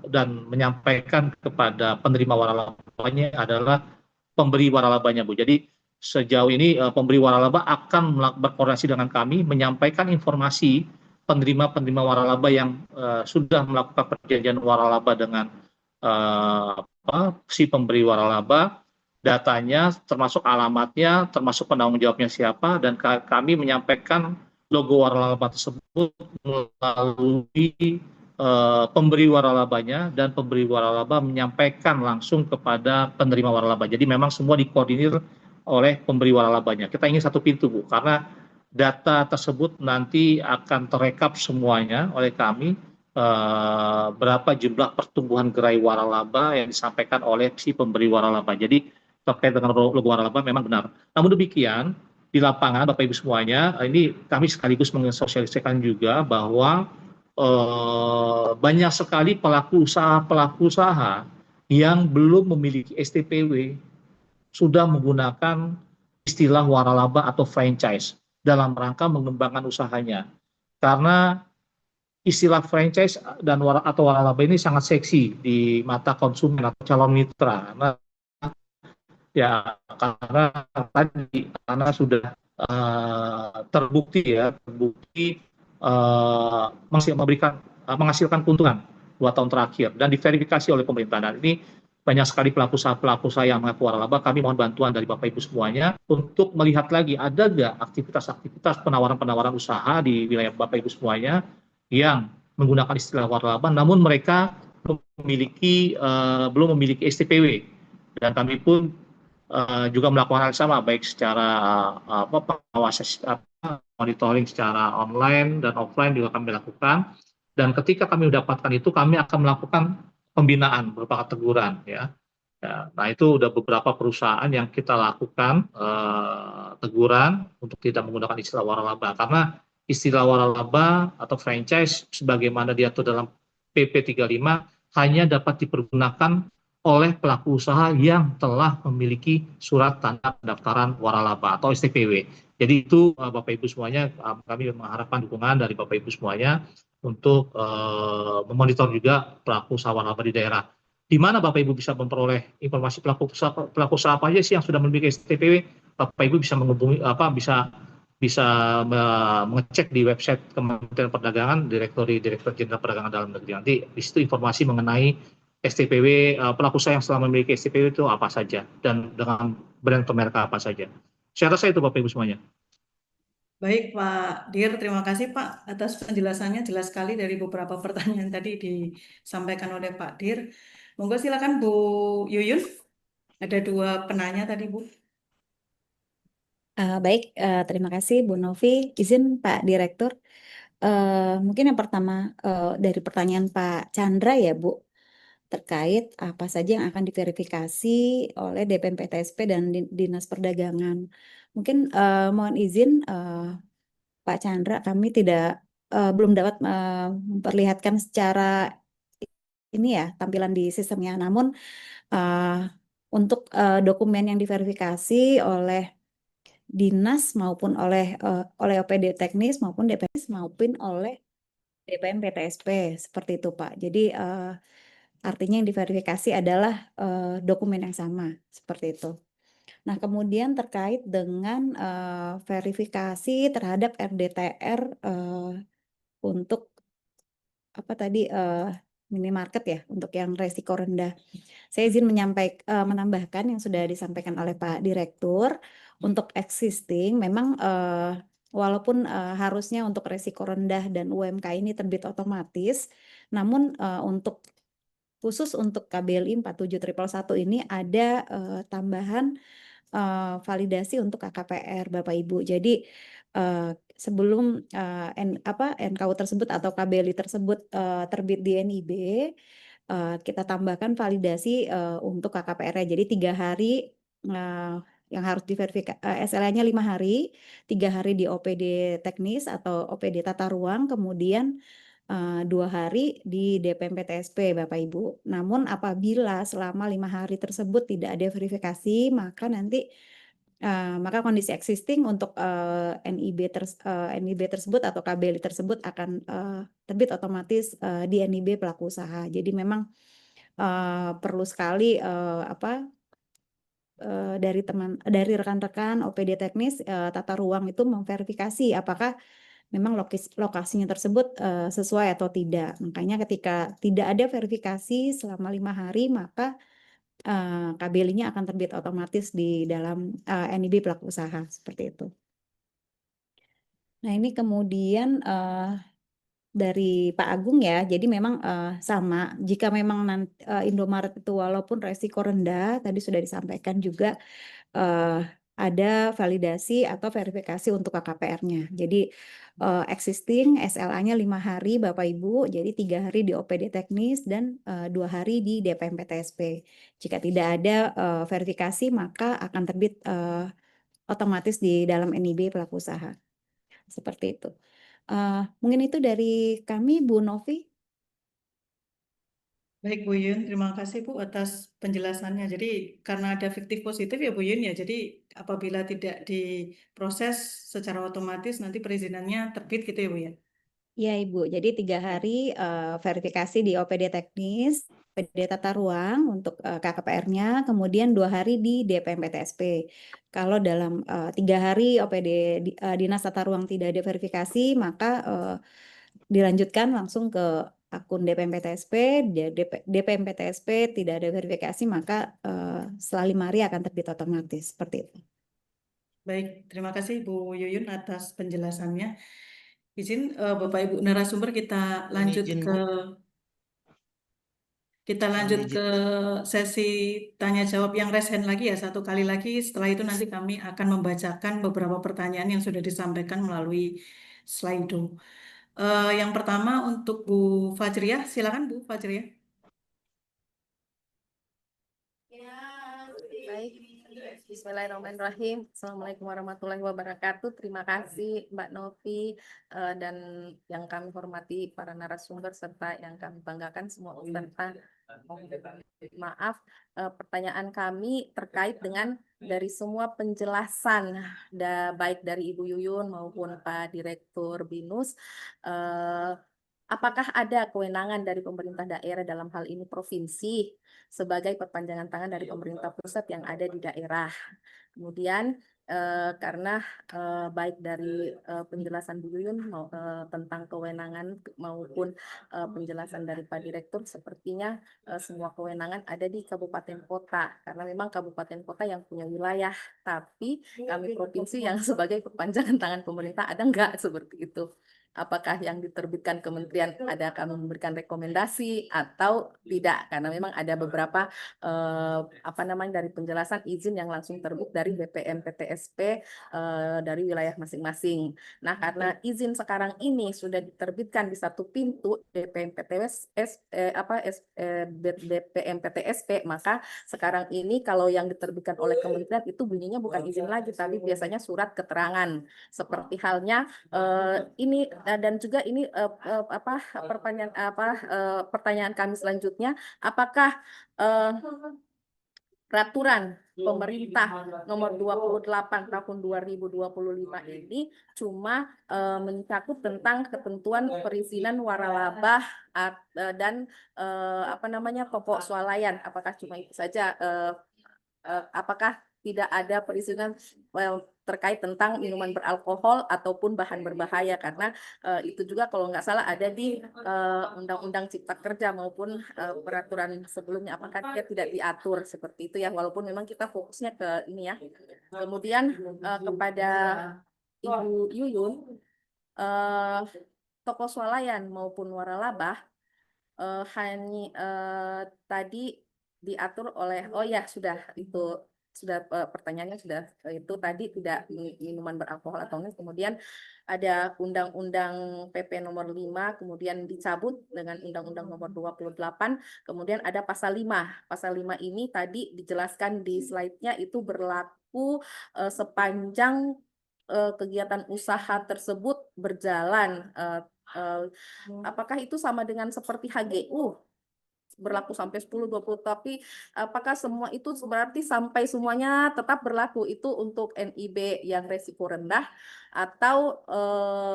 dan menyampaikan kepada penerima waralabanya adalah pemberi waralabanya, Bu. Jadi sejauh ini pemberi waralaba akan berkoordinasi dengan kami menyampaikan informasi penerima waralaba yang sudah melakukan perjanjian waralaba dengan si pemberi waralaba, datanya termasuk alamatnya, termasuk penanggung jawabnya siapa, dan kami menyampaikan logo waralaba tersebut melalui pemberi waralabanya, dan pemberi waralaba menyampaikan langsung kepada penerima waralaba. Jadi memang semua dikoordinir oleh pemberi waralabanya. Kita ingin satu pintu, Bu, karena data tersebut nanti akan terekap semuanya oleh kami, berapa jumlah pertumbuhan gerai waralaba yang disampaikan oleh si pemberi waralaba. Jadi terkait dengan logo waralaba memang benar. Namun demikian, di lapangan Bapak Ibu semuanya, ini kami sekaligus mensosialisasikan juga bahwa banyak sekali pelaku usaha yang belum memiliki STPW sudah menggunakan istilah waralaba atau franchise dalam rangka mengembangkan usahanya. Karena istilah franchise dan atau waralaba ini sangat seksi di mata konsumen atau calon mitra. Nah, ya karena sudah terbukti masih menghasilkan keuntungan 2 tahun terakhir dan diverifikasi oleh pemerintah. Dan ini banyak sekali pelaku usaha yang mengaku waralaba. Kami mohon bantuan dari Bapak Ibu semuanya untuk melihat lagi ada nggak aktivitas penawaran usaha di wilayah Bapak Ibu semuanya yang menggunakan istilah waralaba, namun mereka belum memiliki STPW. Dan kami pun juga melakukan hal sama, baik secara pengawasan, monitoring secara online dan offline juga kami lakukan. Dan ketika kami mendapatkan itu, kami akan melakukan pembinaan berupa teguran, ya. Nah, itu udah beberapa perusahaan yang kita lakukan teguran untuk tidak menggunakan istilah waralaba, karena istilah waralaba atau franchise sebagaimana diatur dalam PP 35 hanya dapat dipergunakan oleh pelaku usaha yang telah memiliki surat tanda pendaftaran waralaba atau STPW. Jadi itu Bapak Ibu semuanya, kami mengharapkan dukungan dari Bapak Ibu semuanya untuk memonitor juga pelaku usaha waralaba di daerah. Di mana Bapak Ibu bisa memperoleh informasi pelaku usaha apa aja sih yang sudah memiliki STPW? Bapak Ibu bisa menghubungi bisa mengecek di website Kementerian Perdagangan, Direktur Jenderal Perdagangan Dalam Negeri. Nanti di situ informasi mengenai STPW, pelaku usaha yang setelah memiliki STPW itu apa saja, dan dengan brand atau merek apa saja. Saya rasa itu Bapak Ibu semuanya. Baik Pak Dir, terima kasih Pak atas penjelasannya, jelas sekali dari beberapa pertanyaan tadi disampaikan oleh Pak Dir. Monggo silakan Bu Yuyun. Ada dua penanya tadi, Bu. Baik, terima kasih Bu Novi. Izin Pak Direktur, mungkin yang pertama dari pertanyaan Pak Chandra ya Bu, terkait apa saja yang akan diverifikasi oleh DPM PTSP dan Dinas Perdagangan. Mungkin mohon izin Pak Chandra, kami belum dapat memperlihatkan secara ini ya tampilan di sistemnya. Namun untuk dokumen yang diverifikasi oleh dinas maupun oleh OPD teknis maupun DPS maupun oleh DPM PTSP seperti itu Pak. Jadi artinya yang diverifikasi adalah dokumen yang sama seperti itu. Nah, kemudian terkait dengan verifikasi terhadap RDTR untuk apa tadi minimarket ya untuk yang resiko rendah. Saya izin menambahkan yang sudah disampaikan oleh Pak Direktur untuk existing memang walaupun harusnya untuk resiko rendah dan UMK ini terbit otomatis, namun khusus untuk KBLI 47111 ini ada tambahan validasi untuk KKPR Bapak Ibu. Jadi sebelum NKU tersebut atau KBLI tersebut terbit di NIB, kita tambahkan validasi untuk KKPR-nya. Jadi 3 hari yang harus diverifikasi, SLA-nya 5 hari, 3 hari di OPD teknis atau OPD tata ruang, kemudian 2 hari di DPM PTSP Bapak Ibu. Namun apabila selama 5 hari tersebut tidak ada verifikasi, maka kondisi existing untuk NIB tersebut atau KBLI tersebut akan terbit otomatis di NIB pelaku usaha. Jadi memang perlu sekali dari rekan-rekan OPD teknis tata ruang itu memverifikasi apakah memang lokasinya tersebut sesuai atau tidak. Makanya ketika tidak ada verifikasi selama 5 hari, maka KBLI-nya akan terbit otomatis di dalam NIB pelaku usaha seperti itu. Nah, ini kemudian dari Pak Agung ya, jadi memang sama. Jika memang Indomaret itu walaupun resiko rendah, tadi sudah disampaikan juga ada validasi atau verifikasi untuk KKPR-nya. Jadi existing SLA-nya 5 hari Bapak Ibu, jadi 3 hari di OPD teknis dan 2 hari di DPM PTSP. Jika tidak ada verifikasi maka akan terbit otomatis di dalam NIB pelaku usaha. Seperti itu. Mungkin itu dari kami Bu Novi. Baik Bu Yun, terima kasih Bu atas penjelasannya. Jadi karena ada fiktif positif ya Bu Yun ya, jadi apabila tidak diproses secara otomatis nanti perizinannya terbit gitu ya Bu ya. Ya Ibu, jadi 3 hari verifikasi di OPD teknis, OPD tata ruang untuk KKPR-nya, kemudian 2 hari di DPM PTSP. Kalau dalam 3 hari OPD Dinas Tata Ruang tidak ada verifikasi, maka dilanjutkan langsung ke akun DPM PTSP, DPM PTSP tidak ada verifikasi, maka setelah 5 hari akan terbit otomatis, seperti itu. Baik, terima kasih Bu Yuyun atas penjelasannya. Izin Bapak Ibu narasumber kita Mohon lanjut izin, ke Bu. Mohon izin. sesi tanya jawab yang raise hand lagi ya, satu kali lagi. Setelah itu nanti kami akan membacakan beberapa pertanyaan yang sudah disampaikan melalui Slido. Yang pertama untuk Bu Fajriah, silakan Bu Fajriah. Baik, Bismillahirrahmanirrahim. Assalamualaikum warahmatullahi wabarakatuh. Terima kasih Mbak Novi dan yang kami hormati para narasumber serta yang kami banggakan semua peserta. Maaf, pertanyaan kami terkait dengan dari semua penjelasan baik dari Ibu Yuyun maupun Pak Direktur BINUS. Apakah ada kewenangan dari pemerintah daerah dalam hal ini provinsi sebagai perpanjangan tangan dari pemerintah pusat yang ada di daerah? Kemudian karena baik dari penjelasan Bu Yuyun tentang kewenangan maupun penjelasan dari Pak Direktur sepertinya semua kewenangan ada di kabupaten kota karena memang kabupaten kota yang punya wilayah, tapi kami provinsi yang sebagai perpanjangan tangan pemerintah ada enggak seperti itu? apakah yang diterbitkan kementerian ada kami memberikan rekomendasi atau tidak, karena memang ada beberapa dari penjelasan izin yang langsung terbit dari BPM PTSP dari wilayah masing-masing. Nah, karena izin sekarang ini sudah diterbitkan di satu pintu BPM PTSP, maka sekarang ini kalau yang diterbitkan oleh kementerian itu bunyinya bukan izin lagi, tapi biasanya surat keterangan. Seperti halnya ini dan juga ini pertanyaan kami selanjutnya, apakah peraturan pemerintah nomor 28 tahun 2025 ini cuma mencakup tentang ketentuan perizinan waralaba dan pokok swalayan. Apakah cuma itu saja? Apakah tidak ada perizinan terkait tentang minuman beralkohol ataupun bahan berbahaya, karena itu juga kalau nggak salah ada di Undang-Undang Cipta Kerja maupun peraturan sebelumnya, apakah dia tidak diatur seperti itu ya, walaupun memang kita fokusnya ke ini ya. Kemudian kepada Ibu Yuyun, toko swalayan maupun waralaba tadi diatur oleh pertanyaannya sudah itu tadi tidak minuman beralkohol atau enggak. Kemudian ada Undang-Undang PP nomor 5 kemudian dicabut dengan Undang-Undang nomor 28, kemudian ada pasal 5. Pasal 5 ini tadi dijelaskan di slide-nya itu berlaku sepanjang kegiatan usaha tersebut berjalan. Apakah itu sama dengan seperti HGU berlaku sampai 10-20, tapi apakah semua itu berarti sampai semuanya tetap berlaku itu untuk NIB yang resiko rendah atau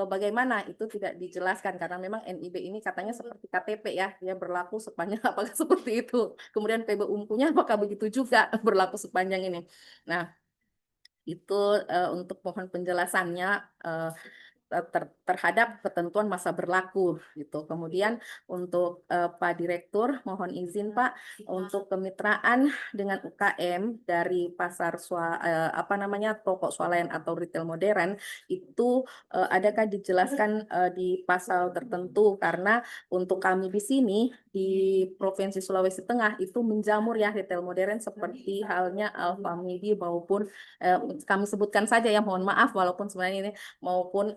bagaimana, itu tidak dijelaskan karena memang NIB ini katanya seperti KTP ya, dia berlaku sepanjang apakah seperti itu. Kemudian PBUMP-nya apakah begitu juga berlaku sepanjang ini. Nah, itu untuk mohon penjelasannya terhadap ketentuan masa berlaku gitu. Kemudian untuk Pak Direktur, mohon izin Pak, untuk kemitraan dengan UKM dari pasar toko swalayan atau retail modern itu adakah dijelaskan di pasal tertentu, karena untuk kami di sini di Provinsi Sulawesi Tengah itu menjamur ya retail modern seperti halnya Alfamidi maupun kami sebutkan saja ya, mohon maaf walaupun sebenarnya ini maupun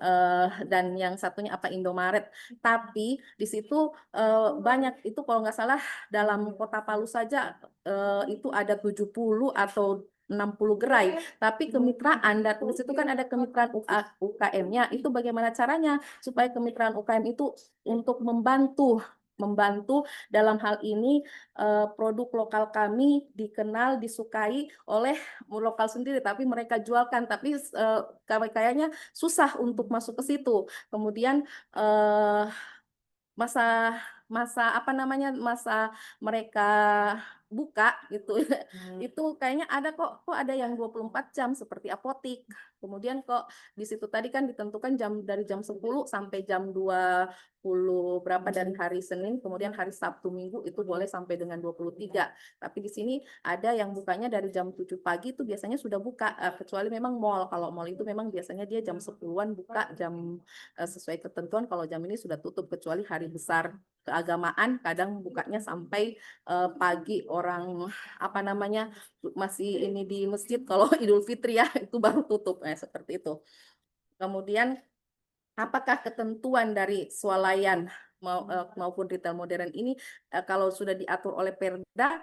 dan yang satunya Indomaret, tapi di situ banyak itu kalau nggak salah dalam Kota Palu saja itu ada 70 atau 60 gerai, tapi kemitraan dan di situ kan ada kemitraan UKM-nya, itu bagaimana caranya supaya kemitraan UKM itu untuk membantu dalam hal ini produk lokal kami dikenal, disukai oleh lokal sendiri, tapi mereka jualkan, tapi kayaknya susah untuk masuk ke situ. Kemudian masa mereka buka gitu itu kayaknya ada kok ada yang 24 jam seperti apotik. Kemudian kok di situ tadi kan ditentukan dari jam 10 sampai jam 20 berapa dari hari Senin, kemudian hari Sabtu Minggu itu boleh sampai dengan 23. Tapi di sini ada yang bukanya dari jam 7 pagi itu biasanya sudah buka, kecuali memang mall. Kalau mall itu memang biasanya dia jam 10-an buka, jam sesuai ketentuan. Kalau jam ini sudah tutup, kecuali hari besar keagamaan kadang bukanya sampai pagi, orang masih ini di masjid kalau Idul Fitri ya itu baru tutup seperti itu. Kemudian apakah ketentuan dari swalayan maupun retail modern ini kalau sudah diatur oleh Perda,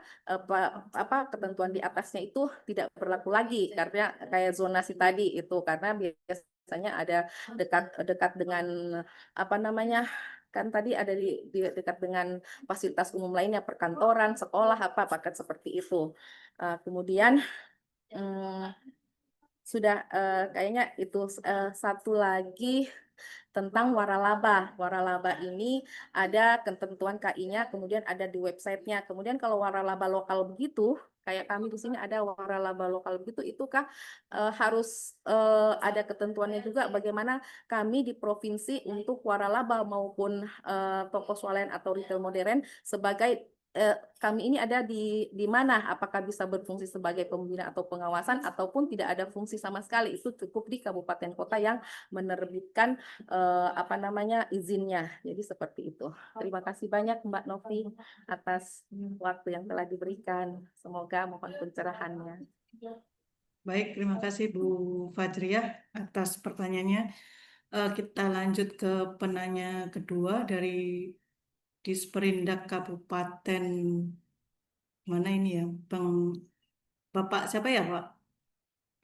ketentuan di atasnya itu tidak berlaku lagi karena kayak zonasi tadi itu, karena biasanya ada dekat dengan kan tadi ada di dekat dengan fasilitas umum lainnya, perkantoran, sekolah, paket seperti itu. Kemudian sudah kayaknya itu satu lagi tentang waralaba. Waralaba ini ada ketentuan KI-nya, kemudian ada di websitenya. Kemudian kalau waralaba lokal begitu, kayak kami di sini ada waralaba lokal begitu, itukah harus ada ketentuannya juga bagaimana kami di provinsi untuk waralaba maupun toko swalayan atau retail modern sebagai kami ini ada di mana, apakah bisa berfungsi sebagai pembina atau pengawasan ataupun tidak ada fungsi sama sekali. Itu cukup di kabupaten kota yang menerbitkan izinnya. Jadi seperti itu. Terima kasih banyak Mbak Novi atas waktu yang telah diberikan. Semoga mohon pencerahannya. Baik, terima kasih Bu Fajriah atas pertanyaannya. Kita lanjut ke penanya kedua dari Disperindak Kabupaten mana ini ya, Bapak siapa ya Pak?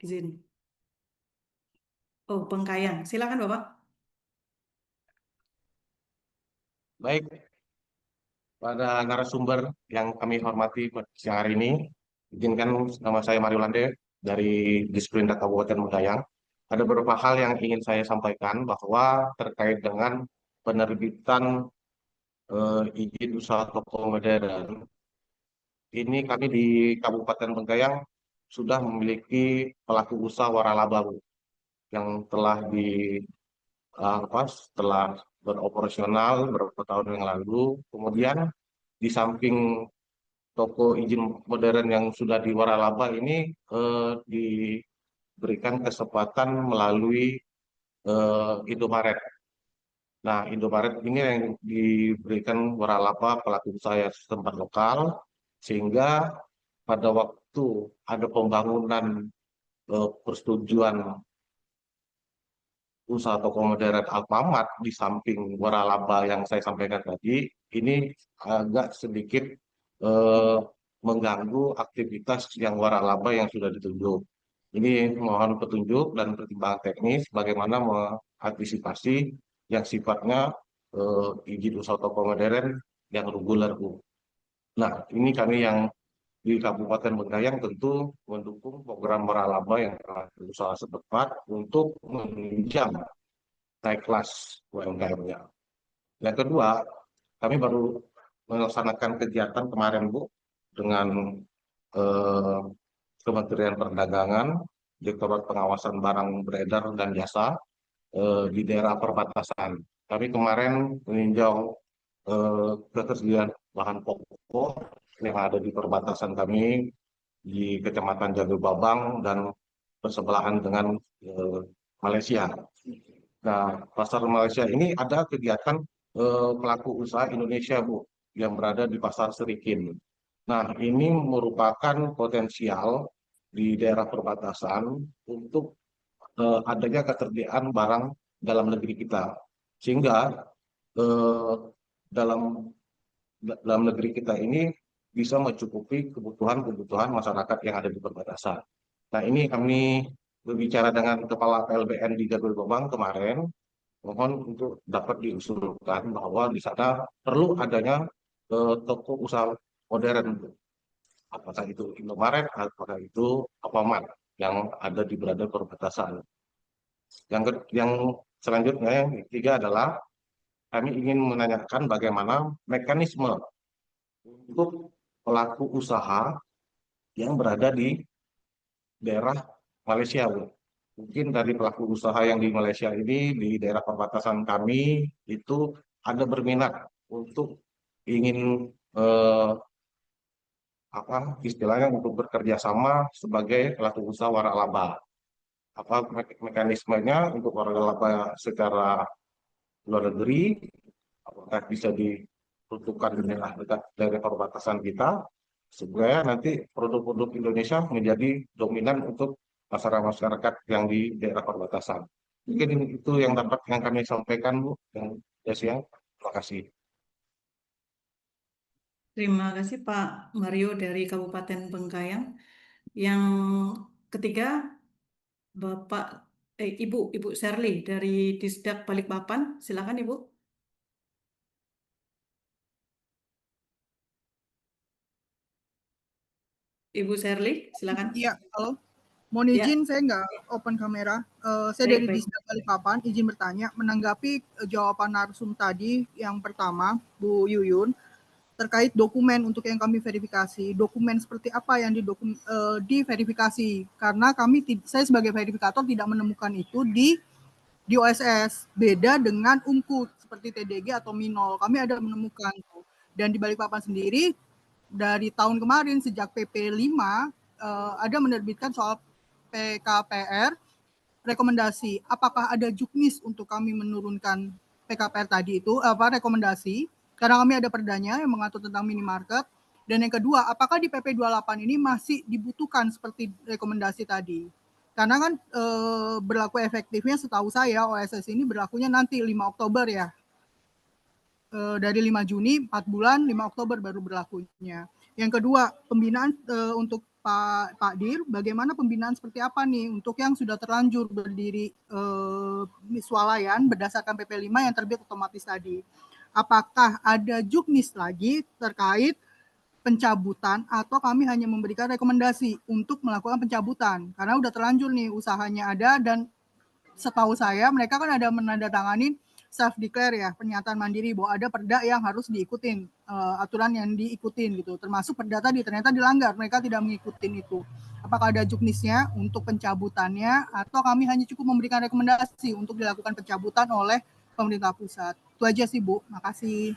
Izin. Oh, Bengkayang. Silakan Bapak. Baik, pada narasumber yang kami hormati siang hari ini, izinkan nama saya Mario Lande dari Disperindak Kabupaten Bengkayang. Ada beberapa hal yang ingin saya sampaikan bahwa terkait dengan penerbitan izin usaha toko modern, ini kami di Kabupaten Bengkayang sudah memiliki pelaku usaha waralaba Bu, yang telah setelah beroperasional beberapa tahun yang lalu. Kemudian di samping toko izin modern yang sudah di waralaba ini diberikan kesempatan melalui Indomaret. Nah, Indomaret ini yang diberikan waralaba pelaku usaha setempat lokal, sehingga pada waktu ada pembangunan persetujuan usaha toko modern Alfamart di samping waralaba yang saya sampaikan tadi, ini agak sedikit eh, mengganggu aktivitas yang waralaba yang sudah ditunjuk. Ini mohon petunjuk dan pertimbangan teknis bagaimana mengantisipasi yang sifatnya izin usaha toko modern yang reguler, Bu. Nah, ini kami yang di Kabupaten Bengkayang tentu mendukung program waralaba yang telah berusaha setempat untuk menunjang naik kelas UMKM-nya. Yang kedua, kami baru melaksanakan kegiatan kemarin Bu dengan eh, Kementerian Perdagangan, Direktorat Pengawasan Barang Beredar dan Jasa di daerah perbatasan. Kami kemarin meninjau ketersediaan bahan pokok yang ada di perbatasan kami di Kecamatan Jagababang dan bersebelahan dengan Malaysia. Nah, pasar Malaysia ini ada kegiatan pelaku usaha Indonesia, Bu, yang berada di pasar Serikin. Nah, ini merupakan potensial di daerah perbatasan untuk adanya ketersediaan barang dalam negeri kita. Sehingga eh, dalam dalam negeri kita ini bisa mencukupi kebutuhan-kebutuhan masyarakat yang ada di perbatasan. Nah, ini kami berbicara dengan Kepala PLBN di Jagababang kemarin, mohon untuk dapat diusulkan bahwa di sana perlu adanya toko usaha modern, apakah itu Indomaret, apakah itu Alfamart yang ada di berada perbatasan. Yang selanjutnya, yang ketiga adalah kami ingin menanyakan bagaimana mekanisme untuk pelaku usaha yang berada di daerah Malaysia, Bu. Mungkin dari pelaku usaha yang di Malaysia ini, di daerah perbatasan kami, itu ada berminat untuk ingin istilahnya untuk bekerja sama sebagai pelaku usaha waralaba. Apa mekanismenya untuk waralaba secara luar negeri, apakah bisa diperuntukkan di daerah dekat dari perbatasan kita, supaya nanti produk-produk Indonesia menjadi dominan untuk masyarakat yang di daerah perbatasan. Mungkin itu yang dapat yang kami sampaikan, Bu, yang siang. Terima kasih. Terima kasih Pak Mario dari Kabupaten Bengkayang. Yang ketiga, Ibu Sherly dari Disdak Balikpapan. Silakan Ibu. Ibu Sherly, silakan. Iya, halo. Mohon Ya. izin, saya nggak open kamera. Saya dari Disdak Balikpapan, izin bertanya, menanggapi jawaban narsum tadi yang pertama, Bu Yuyun, terkait dokumen untuk yang kami verifikasi. Dokumen seperti apa yang diverifikasi? Karena saya sebagai verifikator tidak menemukan itu di OSS. Beda dengan UMKUT, seperti TDG atau Minol. Kami ada menemukan. Dan di Balikpapan sendiri, dari tahun kemarin sejak PP 5 ada menerbitkan soal PKPR rekomendasi. Apakah ada juknis untuk kami menurunkan PKPR tadi itu rekomendasi? Karena kami ada perdanya yang mengatur tentang minimarket. Dan yang kedua, apakah di PP 28 ini masih dibutuhkan seperti rekomendasi tadi? Karena kan berlaku efektifnya setahu saya OSS ini berlakunya nanti 5 Oktober ya. Dari 5 Juni 4 bulan, 5 Oktober baru berlakunya. Yang kedua, pembinaan untuk Pak Dir, bagaimana pembinaan seperti apa nih untuk yang sudah terlanjur berdiri swalayan berdasarkan PP 5 yang terbit otomatis tadi? Apakah ada juknis lagi terkait pencabutan atau kami hanya memberikan rekomendasi untuk melakukan pencabutan? Karena udah terlanjur nih usahanya ada dan setahu saya mereka kan ada menandatangani self declare ya, pernyataan mandiri bahwa ada perda yang harus diikutin, aturan yang diikutin gitu. Termasuk perda tadi ternyata dilanggar, mereka tidak mengikutin itu. Apakah ada juknisnya untuk pencabutannya atau kami hanya cukup memberikan rekomendasi untuk dilakukan pencabutan oleh pemerintah pusat? Itu aja sih Bu, makasih.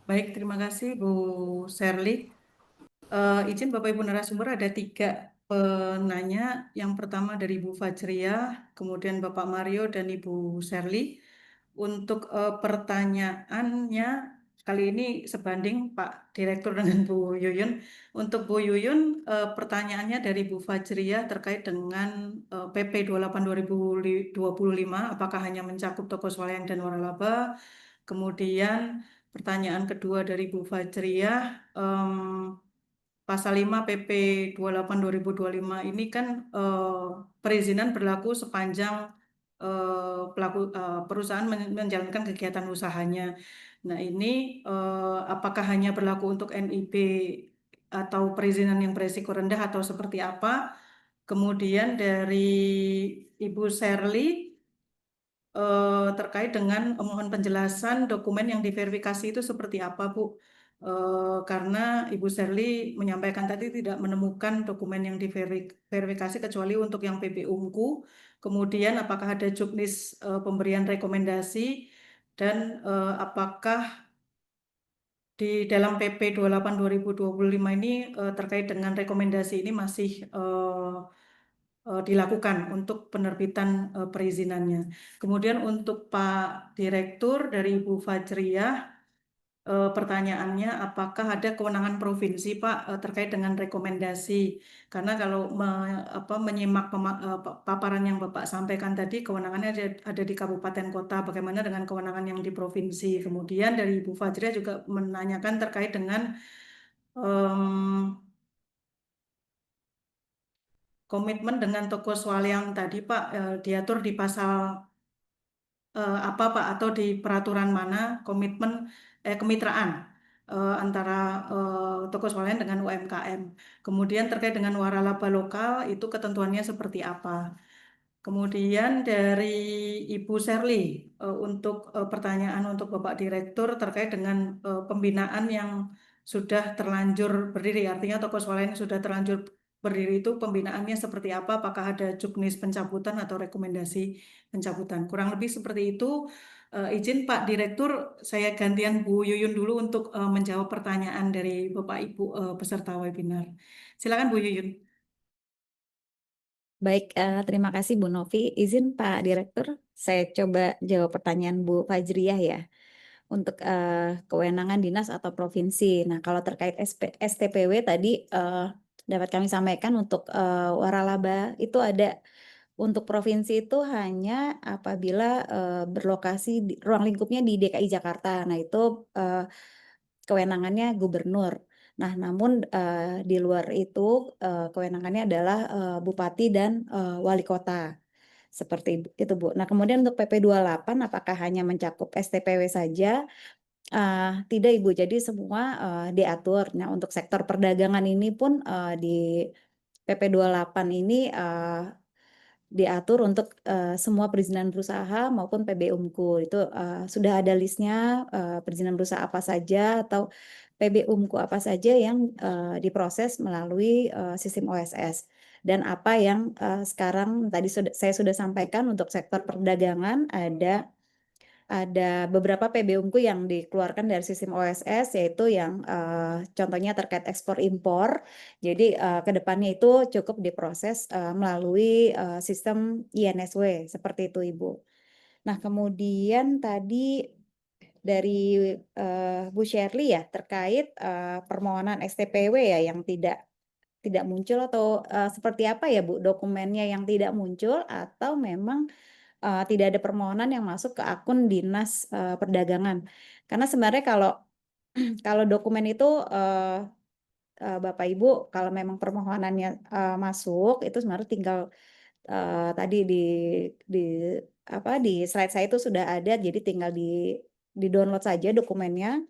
Baik, terima kasih Bu Sherly. Izin Bapak Ibu narasumber ada 3 penanya. Yang pertama dari Bu Fajriah, kemudian Bapak Mario dan Ibu Sherly. Untuk pertanyaannya kali ini sebanding Pak Direktur dengan Bu Yuyun. Untuk Bu Yuyun, pertanyaannya dari Bu Fajriah terkait dengan PP 28 2025, apakah hanya mencakup toko swalayan dan waralaba? Kemudian pertanyaan kedua dari Bu Fajriah, Pasal 5 PP 28 2025 ini kan perizinan berlaku sepanjang perusahaan menjalankan kegiatan usahanya. Nah, ini apakah hanya berlaku untuk NIB atau perizinan yang beresiko rendah atau seperti apa? Kemudian dari Ibu Sherly terkait dengan mohon penjelasan dokumen yang diverifikasi itu seperti apa, Bu? Karena Ibu Sherly menyampaikan tadi tidak menemukan dokumen yang diverifikasi kecuali untuk yang PP Unku. Kemudian apakah ada juknis pemberian rekomendasi dan apakah di dalam PP 28 2025 ini terkait dengan rekomendasi ini masih dilakukan untuk penerbitan perizinannya. Kemudian untuk Pak Direktur dari Ibu Fajriah, pertanyaannya apakah ada kewenangan provinsi Pak terkait dengan rekomendasi? Karena kalau menyimak paparan yang Bapak sampaikan tadi, kewenangannya ada di kabupaten kota, bagaimana dengan kewenangan yang di provinsi? Kemudian dari Ibu Fajriah juga menanyakan terkait dengan komitmen dengan toko swalayan tadi Pak, diatur di pasal apa Pak atau di peraturan mana komitmen kemitraan antara toko swalayan dengan UMKM. Kemudian terkait dengan waralaba lokal itu ketentuannya seperti apa? Kemudian dari Ibu Sherly untuk pertanyaan untuk Bapak Direktur terkait dengan pembinaan yang sudah terlanjur berdiri, artinya toko swalayan yang sudah terlanjur berdiri itu pembinaannya seperti apa? Apakah ada juknis pencabutan atau rekomendasi pencabutan? Kurang lebih seperti itu. Izin Pak Direktur, saya gantian Bu Yuyun dulu untuk menjawab pertanyaan dari Bapak Ibu peserta webinar. Silakan Bu Yuyun. Baik, terima kasih Bu Novi. Izin Pak Direktur, saya coba jawab pertanyaan Bu Fajriah ya. Untuk kewenangan dinas atau provinsi. Nah, kalau terkait STPW tadi dapat kami sampaikan untuk waralaba itu ada untuk provinsi itu hanya apabila berlokasi ruang lingkupnya di DKI Jakarta. Nah, itu kewenangannya gubernur. Nah, namun di luar itu kewenangannya adalah bupati dan wali kota. Seperti itu, Bu. Nah, kemudian untuk PP 28 apakah hanya mencakup STPW saja? Tidak, Ibu. Jadi semua diatur. Nah, untuk sektor perdagangan ini pun di PP 28 ini diatur untuk semua perizinan berusaha maupun PB-UMKU. Itu sudah ada listnya perizinan berusaha apa saja atau PB-UMKU apa saja yang diproses melalui sistem OSS. Dan apa yang sekarang tadi saya sudah sampaikan untuk sektor perdagangan ada ada beberapa PBUMku yang dikeluarkan dari sistem OSS, yaitu yang contohnya terkait ekspor impor. Jadi ke depannya itu cukup diproses melalui sistem INSW seperti itu, Ibu. Nah, kemudian tadi dari Bu Shirley ya terkait permohonan STPW ya yang tidak muncul, atau seperti apa ya Bu dokumennya yang tidak muncul, atau memang tidak ada permohonan yang masuk ke akun Dinas Perdagangan. Karena sebenarnya kalau kalau dokumen itu Bapak Ibu, kalau memang permohonannya masuk itu sebenarnya tinggal tadi di slide saya itu sudah ada, jadi tinggal di download saja dokumennya.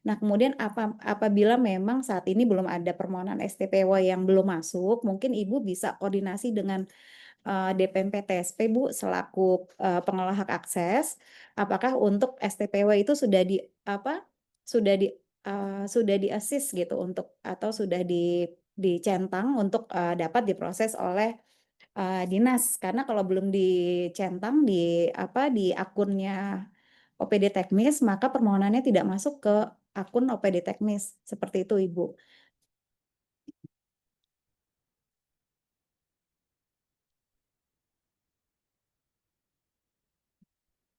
Nah, kemudian apabila memang saat ini belum ada permohonan STPW yang belum masuk, mungkin Ibu bisa koordinasi dengan DPMP-TSP Bu selaku pengelola hak akses, apakah untuk STPW itu sudah di assist gitu untuk, atau sudah dicentang untuk dapat diproses oleh dinas. Karena kalau belum dicentang di akunnya OPD teknis, maka permohonannya tidak masuk ke akun OPD teknis. Seperti itu, Ibu.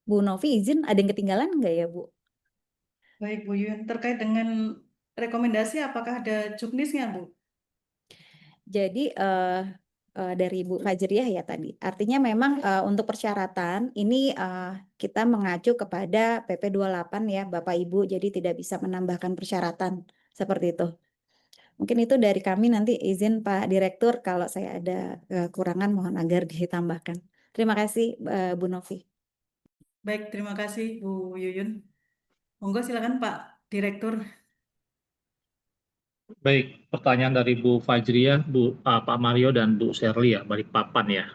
Bu Novi, izin ada yang ketinggalan nggak ya, Bu? Baik, Bu Yun. Terkait dengan rekomendasi, apakah ada juknisnya, Bu? Jadi dari Bu Fajriah ya tadi. Artinya memang untuk persyaratan ini kita mengacu kepada PP 28 ya Bapak Ibu. Jadi tidak bisa menambahkan persyaratan seperti itu. Mungkin itu dari kami, nanti izin Pak Direktur kalau saya ada kekurangan mohon agar ditambahkan. Terima kasih Bu Novi. Baik, terima kasih Bu Yuyun. Monggo silakan Pak Direktur. Baik, pertanyaan dari Bu Fajriah, Pak Mario dan Bu Sherly ya, Balikpapan ya.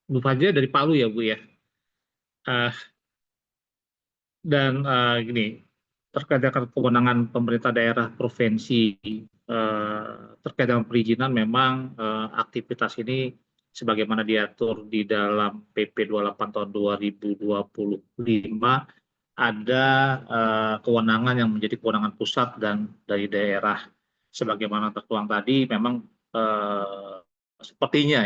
Bu Fajriah dari Palu ya Bu ya. Dan gini, terkait dengan kewenangan pemerintah daerah provinsi terkait dengan perizinan, memang aktivitas ini sebagaimana diatur di dalam PP 28 tahun 2025 ada kewenangan yang menjadi kewenangan pusat dan dari daerah. Sebagaimana tertuang tadi, memang sepertinya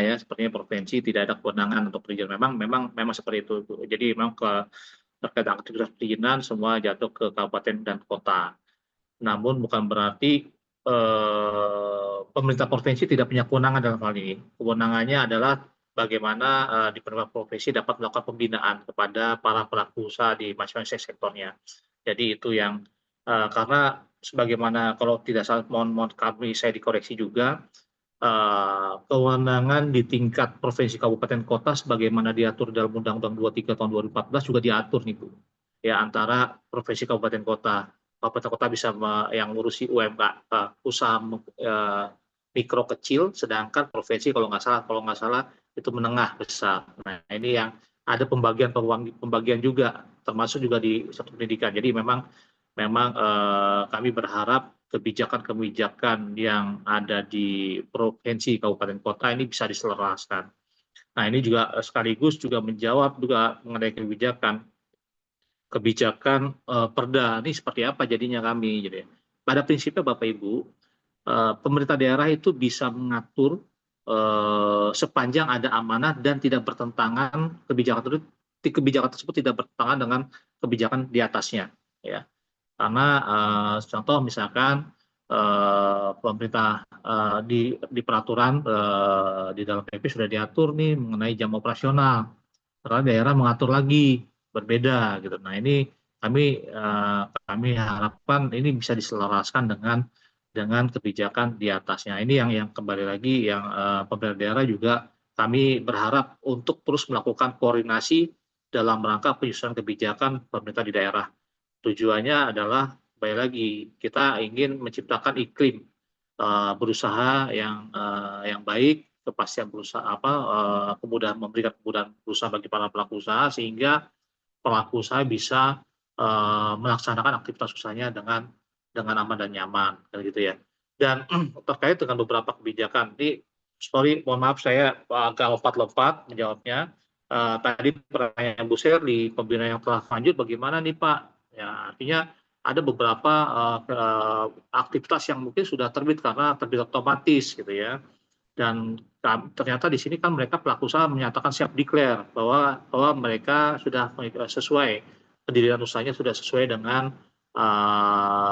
provinsi tidak ada kewenangan untuk perizinan. Memang seperti itu. Jadi memang terkait aktivitas perizinan semua jatuh ke kabupaten dan kota. Namun bukan berarti pemerintah provinsi tidak punya kewenangan dalam hal ini. Kewenangannya adalah bagaimana di pemerintah provinsi dapat melakukan pembinaan kepada para pelaku usaha di masing-masing sektornya. Jadi itu yang karena sebagaimana kalau tidak salah, mohon kami saya dikoreksi juga, kewenangan di tingkat provinsi, kabupaten, kota sebagaimana diatur dalam Undang-Undang 23 tahun 2014 juga diatur nih Bu. Ya, antara provinsi, kabupaten, kota. Kabupaten kota bisa yang ngurusi UMK, usaha mikro kecil, sedangkan provinsi kalau nggak salah itu menengah besar. Nah, ini yang ada pembagian juga, termasuk juga di sektor pendidikan. Jadi memang kami berharap kebijakan yang ada di provinsi, kabupaten, kota ini bisa diselaraskan. Nah, ini juga sekaligus juga menjawab juga mengenai kebijakan perda ini seperti apa jadinya kami. Jadi pada prinsipnya Bapak Ibu, pemerintah daerah itu bisa mengatur sepanjang ada amanah dan tidak bertentangan kebijakan tersebut tidak bertentangan dengan kebijakan di atasnya, ya. Karena contoh misalkan pemerintah di peraturan di dalam PP sudah diatur nih mengenai jam operasional, karena daerah mengatur lagi berbeda gitu. Nah, ini kami harapkan ini bisa diselaraskan dengan kebijakan di atasnya. Ini yang kembali lagi yang pemerintah daerah juga kami berharap untuk terus melakukan koordinasi dalam rangka penyusunan kebijakan pemerintah di daerah. Tujuannya adalah kembali lagi kita ingin menciptakan iklim berusaha yang baik, kepastian berusaha kemudahan, memberikan kemudahan berusaha bagi para pelaku usaha sehingga pelaku usaha bisa melaksanakan aktivitas usahanya dengan aman dan nyaman, gitu ya. Dan terkait dengan beberapa kebijakan, mohon maaf saya agak lompat-lompat menjawabnya. tadi pertanyaan Bu Sherly, pembinaan yang telah lanjut bagaimana nih Pak? Ya, artinya ada beberapa aktivitas yang mungkin sudah terbit karena terbit otomatis gitu ya. Dan ternyata di sini kan mereka pelaku usaha menyatakan siap declare bahwa mereka sudah sesuai, pendirian usahanya sudah sesuai dengan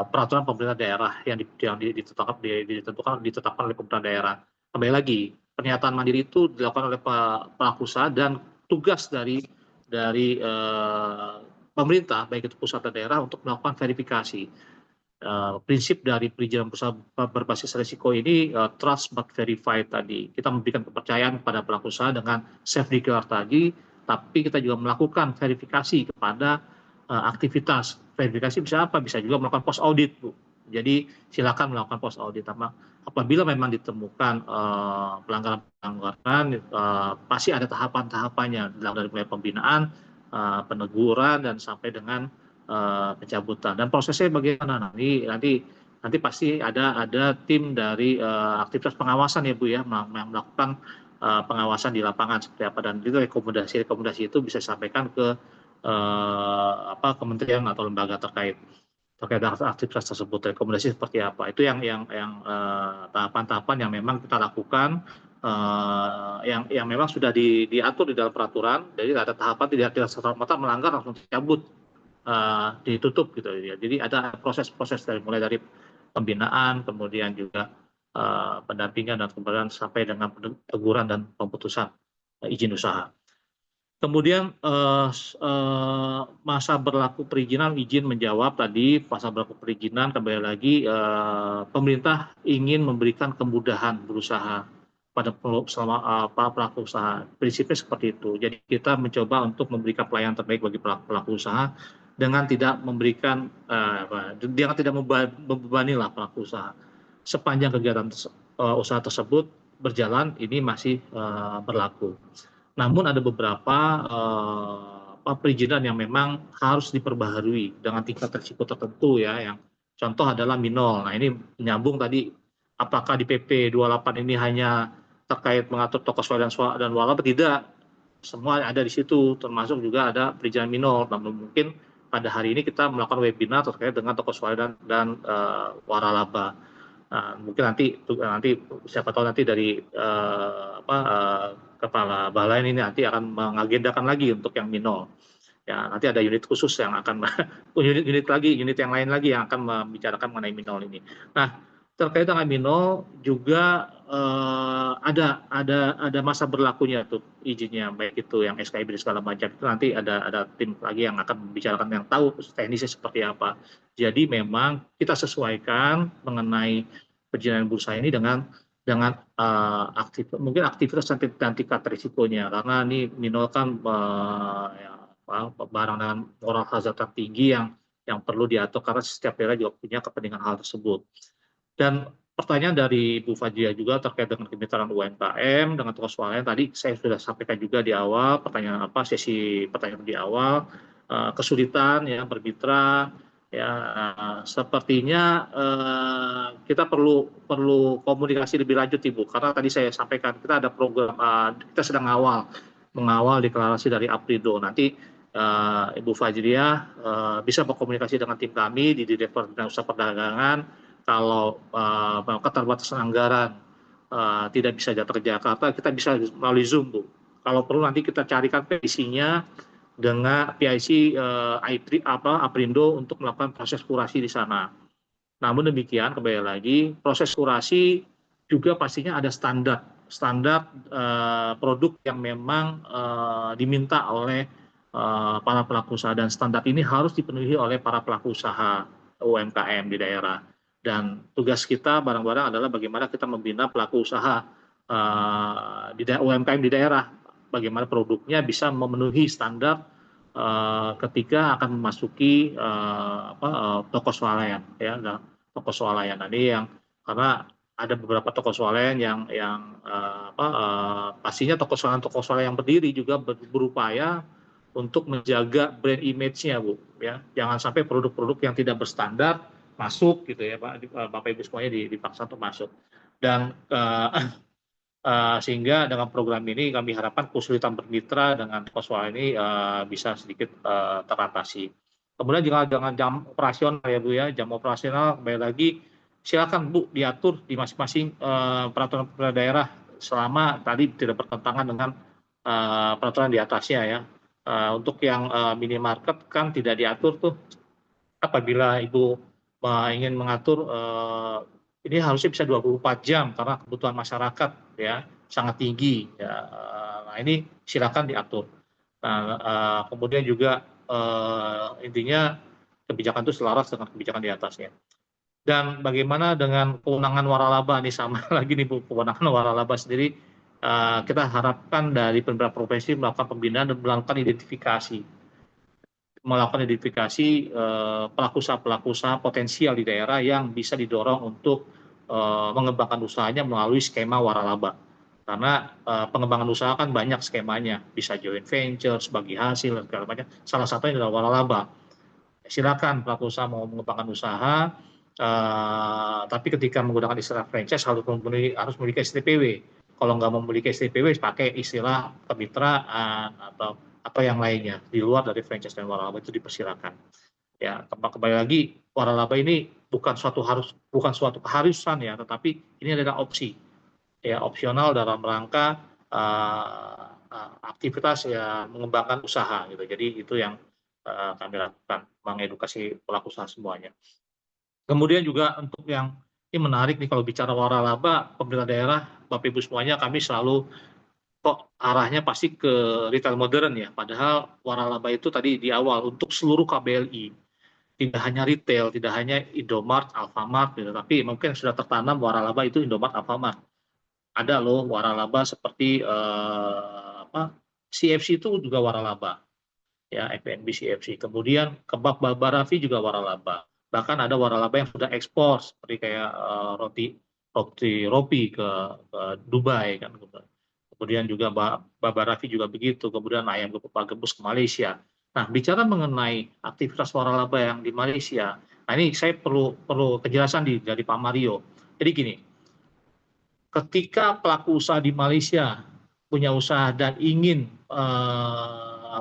peraturan pemerintah daerah yang ditetapkan oleh pemerintah daerah. Kembali lagi, pernyataan mandiri itu dilakukan oleh pelaku usaha dan tugas dari pemerintah baik itu pusat dan daerah untuk melakukan verifikasi. Prinsip dari perizinan usaha berbasis risiko ini trust but verify tadi. Kita memberikan kepercayaan kepada pelaku usaha dengan self declare tadi, tapi kita juga melakukan verifikasi kepada aktivitas. Verifikasi bisa apa? Bisa juga melakukan post audit, Bu. Jadi silakan melakukan post audit. Apabila memang ditemukan pelanggaran-pelanggaran, pasti ada tahapan-tahapannya dari mulai pembinaan, peneguran dan sampai dengan pencabutan. Dan prosesnya bagaimana? Nanti pasti ada tim dari aktivitas pengawasan ya Bu ya, yang melakukan pengawasan di lapangan seperti apa, dan itu rekomendasi itu bisa disampaikan ke kementerian atau lembaga terkait dengan aktivitas tersebut. Rekomendasi seperti apa? Itu yang tahapan-tahapan yang memang kita lakukan, yang memang sudah diatur di dalam peraturan. Jadi ada tahapan tidak serta-merta melanggar langsung dicabut, ditutup gitu ya. Jadi ada proses-proses mulai dari pembinaan, kemudian juga pendampingan, dan kemudian sampai dengan teguran dan pemutusan izin usaha. Kemudian masa berlaku perizinan, izin menjawab tadi, masa berlaku perizinan kembali lagi, pemerintah ingin memberikan kemudahan berusaha pada pelaku usaha. Prinsipnya seperti itu. Jadi kita mencoba untuk memberikan pelayanan terbaik bagi pelaku usaha dengan tidak memberikan, tidak membebani lah pelaku usaha. Sepanjang kegiatan usaha tersebut berjalan, ini masih berlaku. Namun ada beberapa perizinan yang memang harus diperbaharui dengan tingkat risiko tertentu ya. Yang contoh adalah minol. Nah ini menyambung tadi, apakah di PP 28 ini hanya terkait mengatur toko swalayan dan walaba? Tidak, semua ada di situ, termasuk juga ada perizinan minol. Namun mungkin pada hari ini kita melakukan webinar terkait dengan toko swalayan dan waralaba. Mungkin nanti siapa tahu nanti dari kepala balai ini nanti akan mengagendakan lagi untuk yang minol. Ya, nanti ada unit khusus yang akan unit yang lain lagi yang akan membicarakan mengenai minol ini. Nah, terkait dengan minol juga ada masa berlakunya tuh izinnya, baik itu yang SKIB segala macam. Itu nanti ada tim lagi yang akan membicarakan, yang tahu teknisnya seperti apa. Jadi memang kita sesuaikan mengenai perizinan bursa ini dengan mungkin aktivitas dan tingkat risikonya, karena ini minol kan barang dengan moral hazard tertinggi yang perlu diatur, karena setiap daerah juga punya kepentingan hal tersebut. Dan pertanyaan dari Bu Fajriah juga terkait dengan kemitraan UMKM dengan toko swalayan, tadi saya sudah sampaikan juga di awal, sesi pertanyaan di awal, kesulitan ya bermitra ya. Sepertinya kita perlu komunikasi lebih lanjut Ibu, karena tadi saya sampaikan kita ada program, kita sedang mengawal deklarasi dari Aprindo. Nanti Ibu Fajriah bisa berkomunikasi dengan tim kami di Direktorat Bina Usaha Perdagangan. Kalau keterbatasan anggaran tidak bisa datang ke Jakarta, kita bisa melalui Zoom, Bu. Kalau perlu nanti kita carikan PIC-nya dengan PIC Aprindo untuk melakukan proses kurasi di sana. Namun demikian, kembali lagi, proses kurasi juga pastinya ada standar produk yang memang diminta oleh para pelaku usaha, dan standar ini harus dipenuhi oleh para pelaku usaha UMKM di daerah. Dan tugas kita bareng-bareng adalah bagaimana kita membina pelaku usaha UMKM di daerah, bagaimana produknya bisa memenuhi standar ketika akan memasuki toko swalayan ya. Nah, toko swalayan ini karena ada beberapa toko swalayan yang pastinya toko swalayan yang berdiri juga berupaya untuk menjaga brand image-nya, Bu ya. Jangan sampai produk-produk yang tidak berstandar masuk gitu ya Pak, Bapak Ibu semuanya dipaksa untuk masuk. Dan Sehingga dengan program ini kami harapkan kesulitan bermitra dengan pos suara ini bisa sedikit teratasi. Kemudian juga dengan jam operasional ya Bu ya, jam operasional kembali lagi silakan Bu diatur di masing-masing peraturan daerah selama tadi tidak bertentangan dengan peraturan di atasnya ya. Untuk yang minimarket kan tidak diatur tuh, apabila Ibu ingin mengatur ini harusnya bisa 24 jam karena kebutuhan masyarakat ya sangat tinggi ya. Nah ini silakan diatur. Nah, kemudian juga intinya kebijakan itu selaras dengan kebijakan di atasnya. Dan bagaimana dengan kewenangan waralaba nih, sama lagi nih Bu, kewenangan waralaba sendiri kita harapkan dari pemerintah provinsi melakukan pembinaan dan melakukan identifikasi pelaku usaha potensial di daerah yang bisa didorong untuk mengembangkan usahanya melalui skema waralaba. Karena pengembangan usaha kan banyak skemanya, bisa joint venture, bagi hasil dan segala macam. Salah satunya adalah waralaba. Silakan pelaku usaha mau mengembangkan usaha, tapi ketika menggunakan istilah franchise harus memiliki STPW. Kalau nggak memiliki STPW, pakai istilah kemitraan atau yang lainnya di luar dari franchise dan waralaba itu dipersilakan. Ya, kembali lagi waralaba ini bukan suatu keharusan ya, tetapi ini adalah opsi, ya opsional dalam rangka aktivitas ya mengembangkan usaha gitu. Jadi itu yang kami lakukan, mengedukasi pelaku usaha semuanya. Kemudian juga untuk yang ini menarik nih, kalau bicara waralaba, pemerintah daerah, Bapak Ibu semuanya, kami selalu kok arahnya pasti ke retail modern ya. Padahal waralaba itu tadi di awal untuk seluruh KBLI, tidak hanya retail, tidak hanya Indomart, Alfamart, gitu, tapi mungkin sudah tertanam waralaba itu Indomart, Alfamart. Ada loh waralaba seperti CFC itu juga waralaba, ya FNB CFC. Kemudian kebab Barafi juga waralaba. Bahkan ada waralaba yang sudah ekspor seperti kayak roti ke Dubai kan. Kemudian juga Barafi juga begitu. Kemudian ayam geprek gembus ke Malaysia. Nah, bicara mengenai aktivitas waralaba yang di Malaysia, nah ini saya perlu kejelasan dari Pak Mario. Jadi gini, ketika pelaku usaha di Malaysia punya usaha dan ingin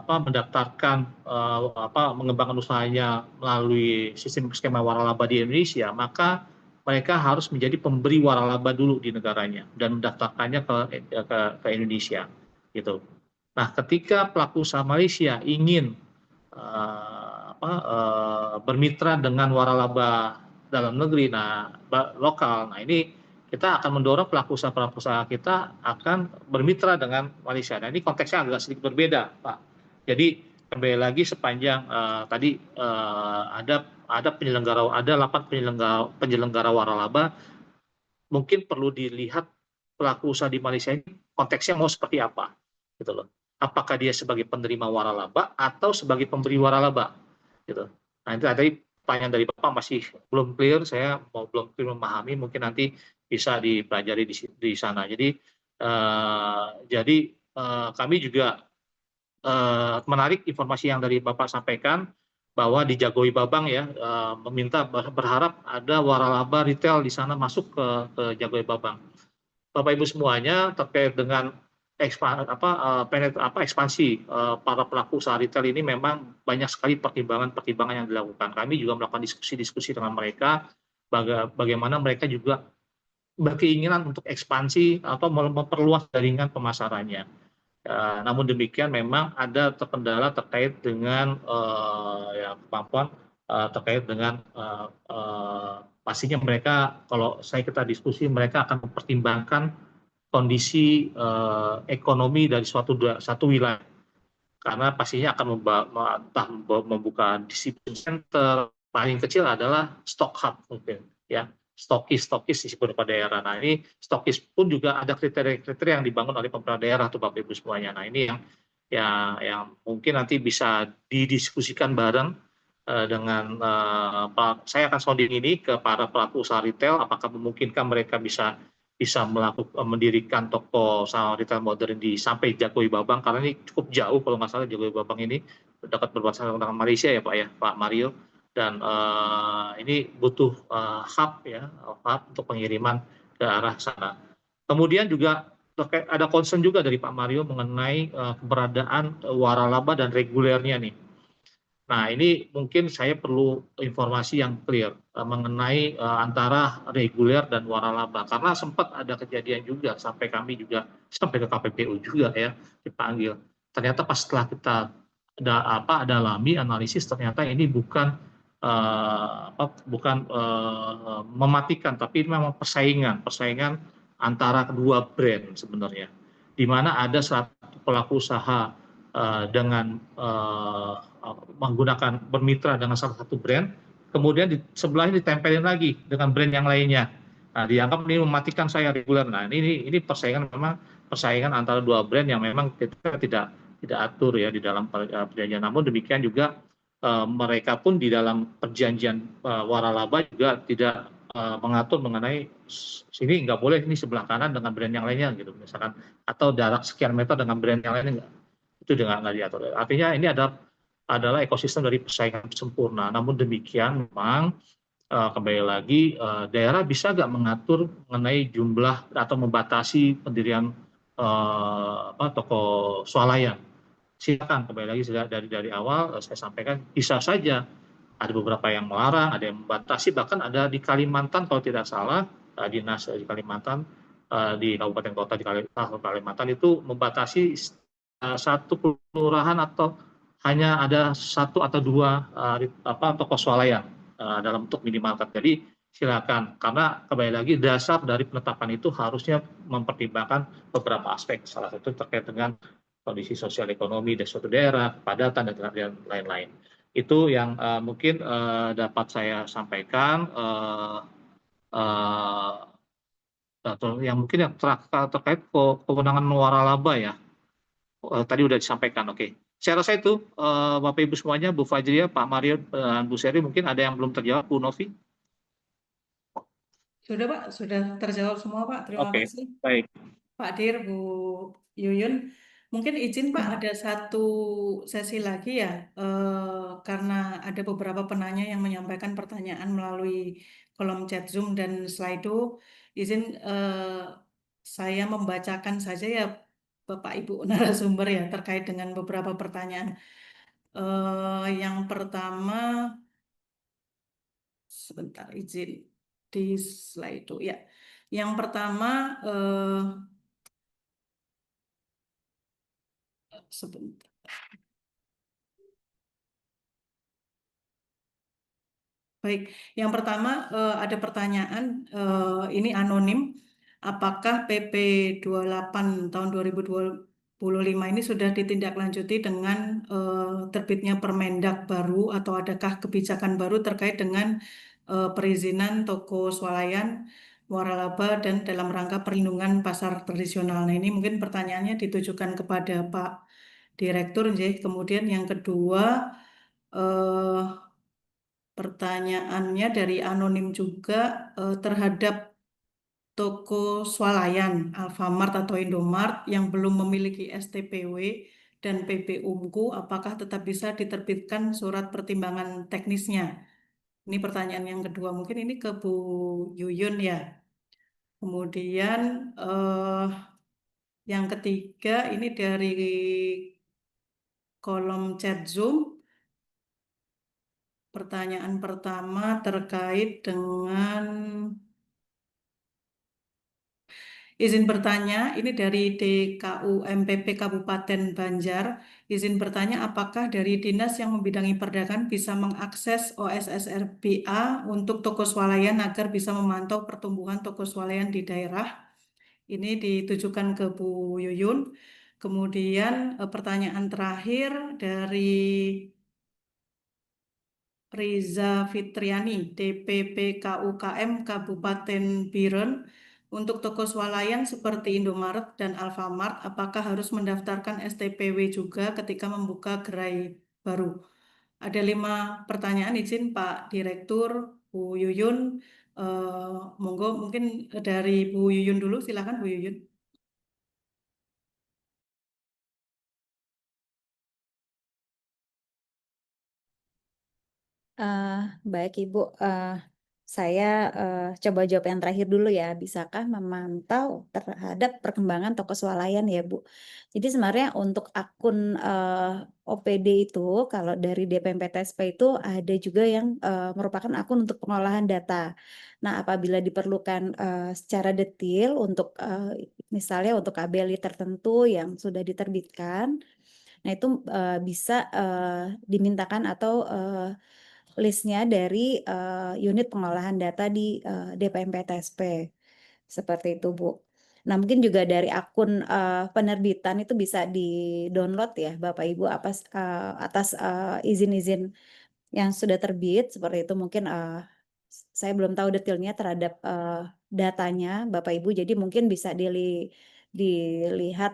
mendaftarkan mengembangkan usahanya melalui sistem skema waralaba di Indonesia, maka mereka harus menjadi pemberi waralaba dulu di negaranya dan mendaftarkannya ke Indonesia gitu. Nah, ketika pelaku usaha Malaysia ingin bermitra dengan waralaba dalam negeri, lokal, nah ini kita akan mendorong pelaku usaha kita akan bermitra dengan Malaysia. Nah ini konteksnya agak sedikit berbeda, Pak. Jadi kembali lagi sepanjang tadi ada 8 penyelenggara waralaba, mungkin perlu dilihat pelaku usaha di Malaysia ini konteksnya mau seperti apa, gitu loh. Apakah dia sebagai penerima waralaba atau sebagai pemberi waralaba, gitu. Nah itu tadi pertanyaan dari Bapak masih belum clear, saya belum clear memahami, mungkin nanti bisa dipelajari di sana. Jadi kami juga menarik informasi yang dari Bapak sampaikan bahwa di Jagoi Babang ya berharap ada waralaba retail di sana masuk ke Jagoi Babang. Bapak Ibu semuanya terkait dengan ekspansi para pelaku usaha retail ini memang banyak sekali pertimbangan yang dilakukan. Kami juga melakukan diskusi dengan mereka bagaimana mereka juga berkeinginan untuk ekspansi atau memperluas jaringan pemasarannya. Namun demikian memang ada terkendala terkait dengan kemampuan terkait dengan pastinya mereka, kalau kita diskusi, mereka akan mempertimbangkan kondisi ekonomi dari satu wilayah, karena pastinya akan membuka distribution center. Paling kecil adalah stock hub mungkin ya, stokis di beberapa daerah. Nah ini stokis pun juga ada kriteria yang dibangun oleh pemerintah daerah tuh Bapak Ibu semuanya. Nah ini yang mungkin nanti bisa didiskusikan bareng dengan saya akan sounding ini ke para pelaku usaha retail, apakah memungkinkan mereka bisa mendirikan toko usaha retail modern sampai Jagoi Babang, karena ini cukup jauh kalau nggak salah Jagoi Babang ini dekat berbatasan dengan Malaysia ya Pak ya, Pak Mario. Dan ini butuh hub untuk pengiriman ke arah sana. Kemudian juga ada concern juga dari Pak Mario mengenai keberadaan waralaba dan regulernya nih. Nah, ini mungkin saya perlu informasi yang clear mengenai antara reguler dan waralaba, karena sempat ada kejadian juga sampai kami juga sampai ke KPPU juga ya dipanggil. Ternyata pas setelah kita dalami analisis, ternyata ini bukan mematikan, tapi memang persaingan antara kedua brand sebenarnya, di mana ada satu pelaku usaha dengan menggunakan bermitra dengan salah satu brand, kemudian di sebelahnya ditempelin lagi dengan brand yang lainnya. Nah, dianggap ini mematikan saya reguler. Nah, ini persaingan, memang persaingan antara dua brand yang memang kita tidak atur ya di dalam perjanjian. Namun demikian juga mereka pun di dalam perjanjian waralaba juga tidak mengatur mengenai sini nggak boleh ini sebelah kanan dengan brand yang lainnya gitu misalkan, atau jarak sekian meter dengan brand yang lainnya itu nggak diatur. Artinya ini adalah ekosistem dari persaingan sempurna. Namun demikian memang kembali lagi daerah bisa nggak mengatur mengenai jumlah atau membatasi pendirian toko swalayan. Silakan, kembali lagi dari awal saya sampaikan bisa saja ada beberapa yang melarang, ada yang membatasi, bahkan ada di Kalimantan kalau tidak salah dinas di Kalimantan di kabupaten kota di Kalimantan itu membatasi satu kelurahan atau hanya ada satu atau dua toko swalayan dalam bentuk minimarket. Jadi silakan, karena kembali lagi dasar dari penetapan itu harusnya mempertimbangkan beberapa aspek, salah satu terkait dengan kondisi sosial ekonomi dari suatu daerah, kepadatan dan lain-lain. Itu yang mungkin dapat saya sampaikan. Yang mungkin yang terkait kewenangan waralaba ya, tadi sudah disampaikan. Oke, saya rasa itu Bapak Ibu semuanya, Bu Fajria, Pak Mario, dan Bu Seri, mungkin ada yang belum terjawab, Bu Novi. Sudah Pak, sudah terjawab semua Pak. Terima Oke, kasih. baik. Pak Dir, Bu Yuyun. Mungkin izin Pak, ada satu sesi lagi ya, karena ada beberapa penanya yang menyampaikan pertanyaan melalui kolom chat Zoom dan Slido. Izin saya membacakan saja ya Bapak Ibu narasumber ya terkait dengan beberapa pertanyaan. Yang pertama, sebentar izin di Slido ya. Yang pertama, sebentar. Baik, yang pertama ada pertanyaan, ini anonim, apakah PP 28 tahun 2025 ini sudah ditindaklanjuti dengan terbitnya Permendak baru atau adakah kebijakan baru terkait dengan perizinan toko swalayan, waralaba dan dalam rangka perlindungan pasar tradisional. Nah, ini mungkin pertanyaannya ditujukan kepada Pak Direktur, Kemudian yang kedua, eh, pertanyaannya dari anonim juga terhadap toko swalayan Alfamart atau Indomart yang belum memiliki STPW dan PP Unku, apakah tetap bisa diterbitkan surat pertimbangan teknisnya? Ini pertanyaan yang kedua, mungkin ini ke Bu Yuyun ya. Kemudian yang ketiga ini dari kolom chat Zoom. Pertanyaan pertama terkait dengan izin bertanya, ini dari DKU MPP Kabupaten Banjar. Izin bertanya, apakah dari dinas yang membidangi perdagangan bisa mengakses OSSRBA untuk toko swalayan agar bisa memantau pertumbuhan toko swalayan di daerah? Ini ditujukan ke Bu Yuyun. Kemudian pertanyaan terakhir dari Riza Fitriani, DPP KUKM Kabupaten Biren. Untuk toko swalayan seperti Indomaret dan Alfamart, apakah harus mendaftarkan STPW juga ketika membuka gerai baru? Ada 5 pertanyaan, izin Pak Direktur, Bu Yuyun. Monggo mungkin dari Bu Yuyun dulu, silakan Bu Yuyun. Baik Ibu, Saya coba jawab yang terakhir dulu ya. Bisakah memantau terhadap perkembangan toko swalayan ya, Bu? Jadi sebenarnya untuk akun OPD itu, kalau dari DPMPTSP itu ada juga yang merupakan akun untuk pengolahan data. Nah, apabila diperlukan secara detail untuk misalnya untuk KBLI tertentu yang sudah diterbitkan, nah itu bisa dimintakan atau listnya dari unit pengolahan data di DPMPTSP. Seperti itu, Bu. Nah, mungkin juga dari akun penerbitan itu bisa di-download ya, Bapak Ibu, atas izin-izin yang sudah terbit, seperti itu mungkin saya belum tahu detailnya terhadap datanya, Bapak Ibu, jadi mungkin bisa dilihat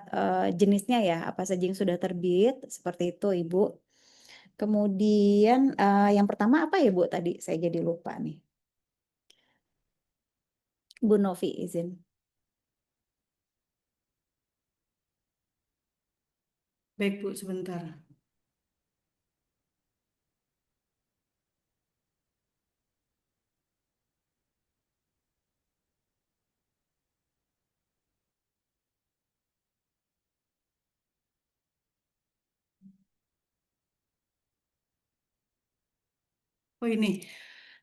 jenisnya ya, apa saja yang sudah terbit, seperti itu, Ibu. Kemudian yang pertama apa ya Bu tadi? Saya jadi lupa nih. Bu Novi izin. Baik Bu, sebentar. Oh ini,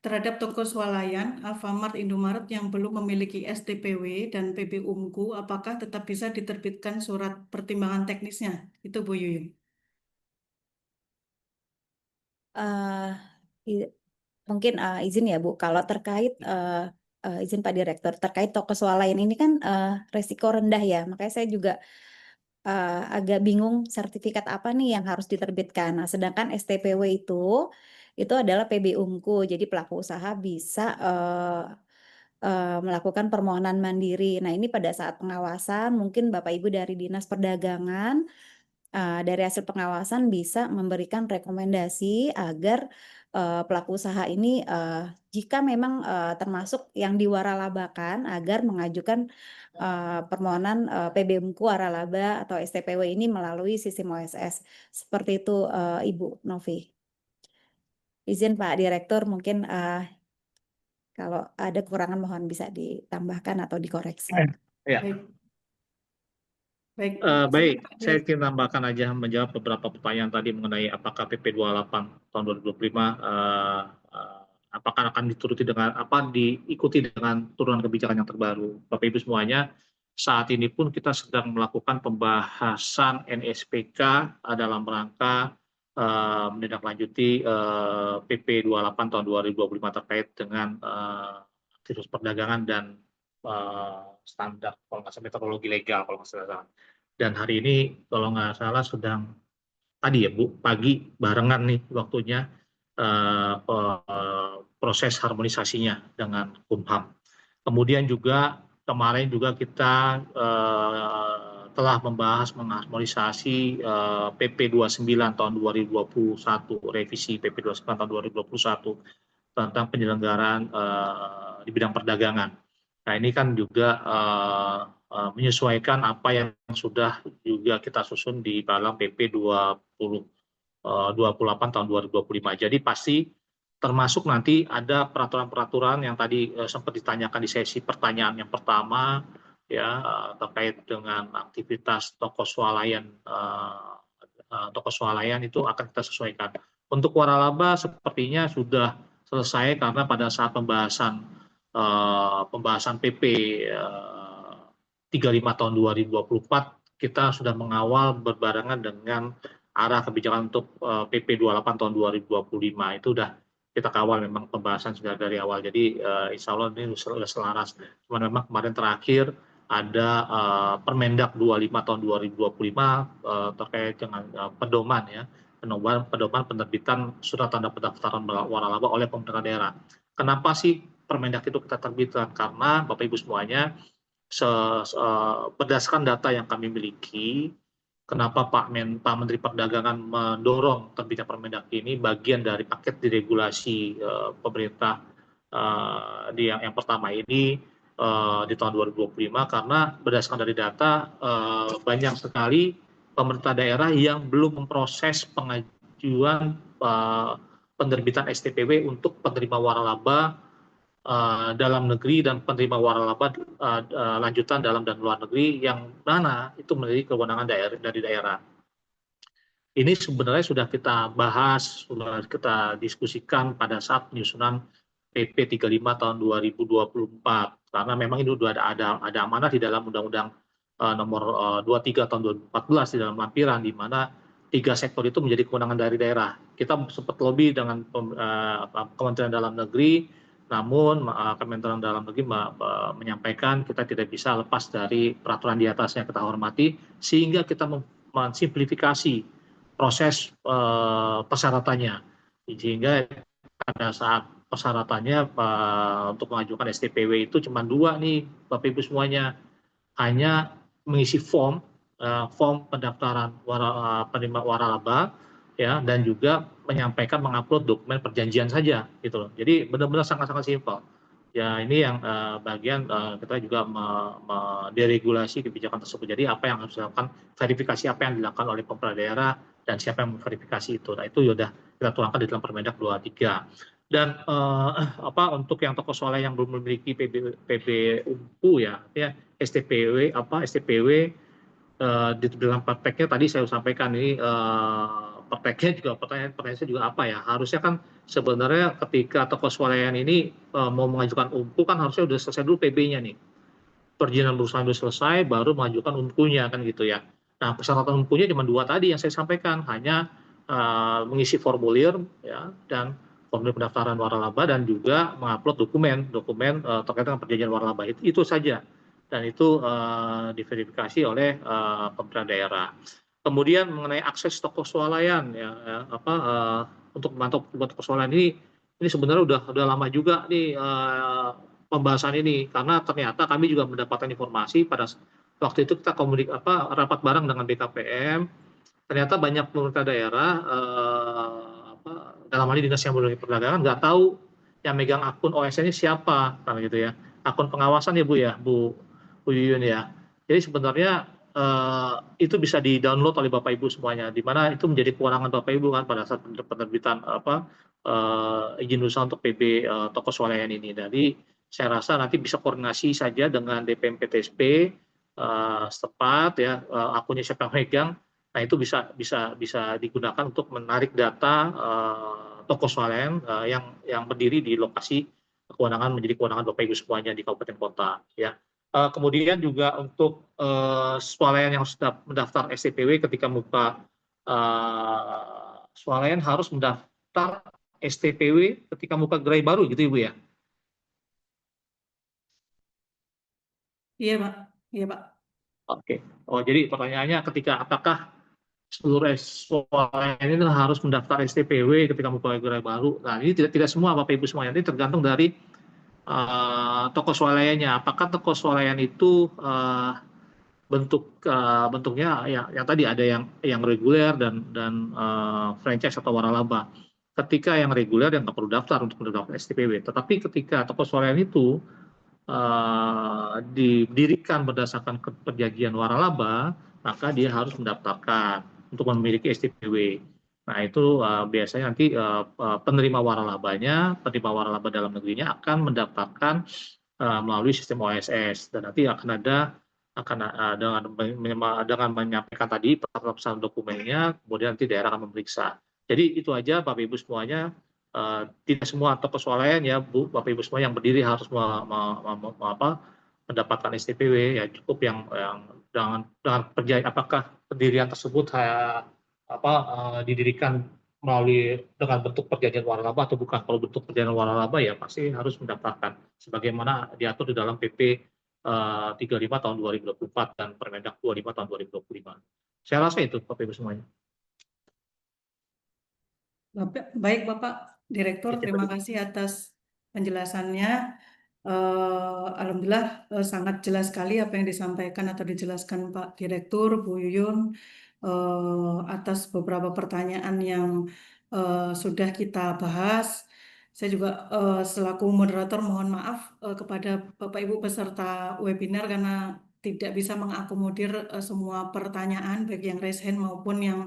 terhadap toko swalayan, Alfamart, Indomaret yang belum memiliki STPW dan PB Ungu, apakah tetap bisa diterbitkan surat pertimbangan teknisnya? Itu Bu Yuyun. Mungkin izin ya Bu, kalau terkait izin Pak Direktur, terkait toko swalayan ini kan resiko rendah ya, makanya saya juga agak bingung sertifikat apa nih yang harus diterbitkan. Nah, sedangkan STPW itu adalah PB Ungu, jadi pelaku usaha bisa melakukan permohonan mandiri. Nah, ini pada saat pengawasan, mungkin Bapak Ibu dari Dinas Perdagangan dari hasil pengawasan bisa memberikan rekomendasi agar pelaku usaha ini jika memang termasuk yang diwaralabakan agar mengajukan permohonan PBMQ waralaba atau STPW ini melalui sistem OSS. Seperti itu Ibu Novi. Izin Pak Direktur, mungkin kalau ada kekurangan mohon bisa ditambahkan atau dikoreksi. Ya. Baik. Baik, saya ingin tambahkan aja menjawab beberapa pertanyaan tadi mengenai apakah PP 28 tahun 2025 apakah akan dituruti dengan diikuti dengan turunan kebijakan yang terbaru. Bapak Ibu semuanya, saat ini pun kita sedang melakukan pembahasan NSPK dalam rangka menindaklanjuti PP 28 tahun 2025 terkait dengan aktivitas perdagangan dan standar kalau nggak salah meteorologi legal kalau nggak salah. Dan hari ini kalau nggak salah sedang tadi ya Bu, pagi barengan nih waktunya proses harmonisasinya dengan Kumham. Kemudian juga kemarin juga kita telah membahas mengharmonisasi PP 29 tahun 2021, revisi PP 29 tahun 2021 tentang penyelenggaraan di bidang perdagangan. Nah, ini kan juga menyesuaikan apa yang sudah juga kita susun di dalam PP 28 tahun 2025. Jadi pasti termasuk nanti ada peraturan-peraturan yang tadi sempat ditanyakan di sesi pertanyaan yang pertama ya terkait dengan aktivitas toko swalayan itu akan kita sesuaikan. Untuk waralaba sepertinya sudah selesai karena pada saat pembahasan PP 35 tahun 2024 kita sudah mengawal berbarengan dengan arah kebijakan untuk PP 28 tahun 2025 itu sudah kita kawal memang pembahasan sudah dari awal. Jadi insya Allah ini sudah selaras. Cuma memang kemarin terakhir ada Permendak 25 tahun 2025 terkait dengan pedoman ya, pedoman penerbitan surat tanda pendaftaran waralaba oleh pemerintah daerah. Kenapa sih Permendak itu kita terbitkan? Karena Bapak Ibu semuanya berdasarkan data yang kami miliki, kenapa Pak Menteri Perdagangan mendorong terbitnya Permendak ini bagian dari paket diregulasi pemerintah yang pertama ini di tahun 2025 karena berdasarkan dari data banyak sekali pemerintah daerah yang belum memproses pengajuan penerbitan STPW untuk penerima waralaba dalam negeri dan penerima waralaba lanjutan dalam dan luar negeri yang mana itu menjadi kewenangan dari daerah. Ini sebenarnya sudah kita bahas, sudah kita diskusikan pada saat penyusunan PP 35 tahun 2024 karena memang ini sudah ada amanah di dalam Undang-Undang nomor 23 tahun 2014 di dalam lampiran di mana 3 sektor itu menjadi kewenangan dari daerah. Kita sempat lobby dengan Kementerian Dalam Negeri, namun Kementerian Dalam Negeri menyampaikan kita tidak bisa lepas dari peraturan di atasnya, kita hormati, sehingga kita mensimplifikasi proses persyaratannya, sehingga pada saat persyaratannya untuk mengajukan STPW itu cuma 2 nih Bapak Ibu semuanya, hanya mengisi form pendaftaran penerima waralaba ya, dan juga menyampaikan mengupload dokumen perjanjian saja gitu loh. Jadi benar-benar sangat-sangat simpel. Ya ini yang bagian kita juga deregulasi kebijakan tersebut. Jadi apa yang harus dilakukan, verifikasi apa yang dilakukan oleh pemerintah daerah dan siapa yang memverifikasi itu. Nah itu sudah kita tuangkan di dalam Permendak 23. Dan untuk yang toko swalayan yang belum memiliki PB UMPU ya STPW di dalam prakteknya tadi saya sampaikan ini prakteknya juga pertanyaan saya juga apa ya, harusnya kan sebenarnya ketika toko swalayan ini mau mengajukan UMPU kan harusnya sudah selesai dulu PB-nya nih, perizinan perusahaan sudah selesai baru mengajukan UMPU-nya kan gitu ya. Nah persyaratan UMPU-nya cuma 2 tadi yang saya sampaikan, hanya mengisi formulir ya dan formulir pendaftaran waralaba dan juga mengupload dokumen terkait dengan perjanjian waralaba itu saja, dan itu diverifikasi oleh pemerintah daerah. Kemudian mengenai akses toko swalayan untuk memantau toko swalayan ini sebenarnya udah lama juga nih pembahasan ini, karena ternyata kami juga mendapatkan informasi pada waktu itu kita rapat bareng dengan BKPM, ternyata banyak pemerintah daerah dalam hal ini Dinas yang Perdagangan nggak tahu yang megang akun OSN-nya siapa kan gitu ya, akun pengawasan ya Bu Yuyun ya. Jadi sebenarnya itu bisa di-download oleh Bapak Ibu semuanya, di mana itu menjadi kewenangan Bapak Ibu kan pada saat penerbitan izin usaha untuk PB toko swalayan ini. Jadi saya rasa nanti bisa koordinasi saja dengan DPM PTSP setempat ya, akunnya siapa yang megang. Nah itu bisa digunakan untuk menarik data toko swalayan yang berdiri di lokasi kewenangan menjadi kewenangan Bapak Ibu semuanya di kabupaten kota ya. Kemudian juga untuk swalayan yang sudah mendaftar STPW, ketika buka swalayan harus mendaftar STPW ketika buka gerai baru gitu Ibu ya? Iya Pak, iya Pak. Oke. Jadi pertanyaannya apakah seluruh swalayan ini harus mendaftar STPW ketika buka gerai baru? Nah ini tidak semua Bapak Ibu semuanya, ini tergantung dari toko swalayannya. Apakah toko swalayan itu bentuknya yang tadi ada yang reguler dan franchise atau waralaba. Ketika yang reguler yang nggak perlu daftar untuk mendaftar STPW. Tetapi ketika toko swalayan itu didirikan berdasarkan perjanjian waralaba, maka dia harus mendaftarkan untuk memiliki STPW. Nah itu biasanya nanti penerima waralaba dalam negerinya akan mendaftarkan melalui sistem OSS, dan nanti akan dengan menyampaikan tadi pesan dokumennya, kemudian nanti daerah akan memeriksa. Jadi itu aja Bapak Ibu semuanya, tidak semua toko swalayan ya Bu, Bapak Ibu semua yang berdiri harus mendapatkan STPW ya, cukup yang dengan perjanjian, apakah pendirian tersebut didirikan melalui dengan bentuk perjanjian waralaba atau bukan. Kalau bentuk perjanjian waralaba ya pasti harus mendaftarkan sebagaimana diatur di dalam PP 35 tahun 2024 dan Permendak 25 tahun 2025. Saya rasa itu Bapak Ibu semuanya. Baik Bapak Direktur, terima kasih atas penjelasannya. Alhamdulillah sangat jelas sekali apa yang disampaikan atau dijelaskan Pak Direktur, Bu Yuyun, atas beberapa pertanyaan yang sudah kita bahas. Saya juga selaku moderator mohon maaf kepada Bapak Ibu peserta webinar karena tidak bisa mengakomodir semua pertanyaan baik yang raise hand maupun yang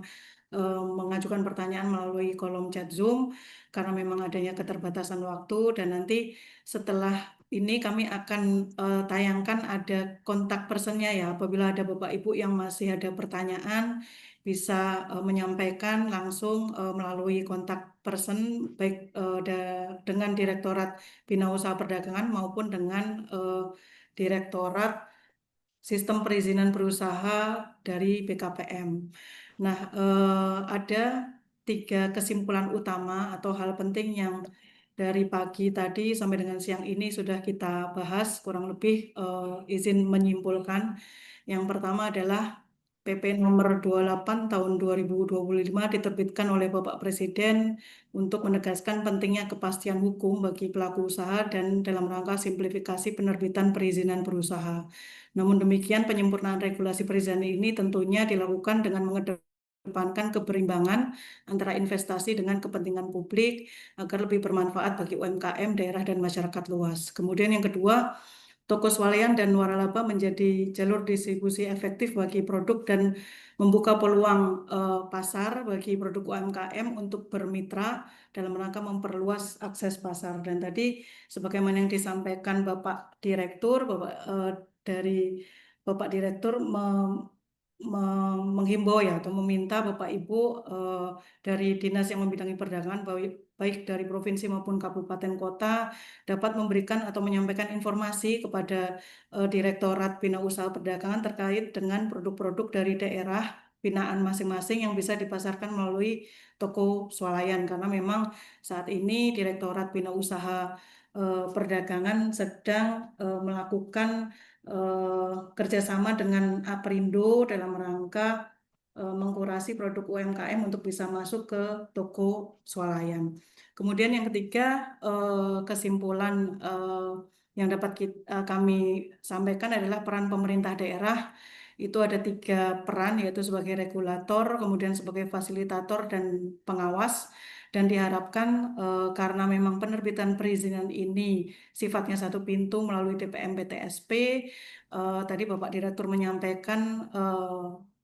mengajukan pertanyaan melalui kolom chat Zoom karena memang adanya keterbatasan waktu, dan nanti setelah ini kami akan tayangkan ada kontak personnya ya. Apabila ada Bapak Ibu yang masih ada pertanyaan, bisa menyampaikan langsung melalui kontak person, baik dengan Direktorat Bina Usaha Perdagangan maupun dengan Direktorat Sistem Perizinan Berusaha dari BKPM. Nah, ada 3 kesimpulan utama atau hal penting yang dari pagi tadi sampai dengan siang ini sudah kita bahas, kurang lebih izin menyimpulkan. Yang pertama adalah PP nomor 28 tahun 2025 diterbitkan oleh Bapak Presiden untuk menegaskan pentingnya kepastian hukum bagi pelaku usaha dan dalam rangka simplifikasi penerbitan perizinan berusaha. Namun demikian, penyempurnaan regulasi perizinan ini tentunya dilakukan dengan mengedepankan keberimbangan antara investasi dengan kepentingan publik agar lebih bermanfaat bagi UMKM, daerah, dan masyarakat luas. Kemudian yang kedua, toko swalayan dan waralaba menjadi jalur distribusi efektif bagi produk dan membuka peluang pasar bagi produk UMKM untuk bermitra dalam rangka memperluas akses pasar. Dan tadi sebagaimana yang disampaikan Bapak Direktur, dari Bapak Direktur menghimbau ya atau meminta Bapak Ibu dari dinas yang membidangi perdagangan baik dari provinsi maupun kabupaten kota dapat memberikan atau menyampaikan informasi kepada Direktorat Bina Usaha Perdagangan terkait dengan produk-produk dari daerah binaan masing-masing yang bisa dipasarkan melalui toko swalayan, karena memang saat ini Direktorat Bina Usaha Perdagangan sedang melakukan kerjasama dengan Aprindo dalam rangka mengkurasi produk UMKM untuk bisa masuk ke toko swalayan. Kemudian yang ketiga, kesimpulan yang dapat kami sampaikan adalah peran pemerintah daerah. Itu ada 3 peran, yaitu sebagai regulator, kemudian sebagai fasilitator dan pengawas. Dan diharapkan karena memang penerbitan perizinan ini sifatnya satu pintu melalui DPM PTSP, tadi Bapak Direktur menyampaikan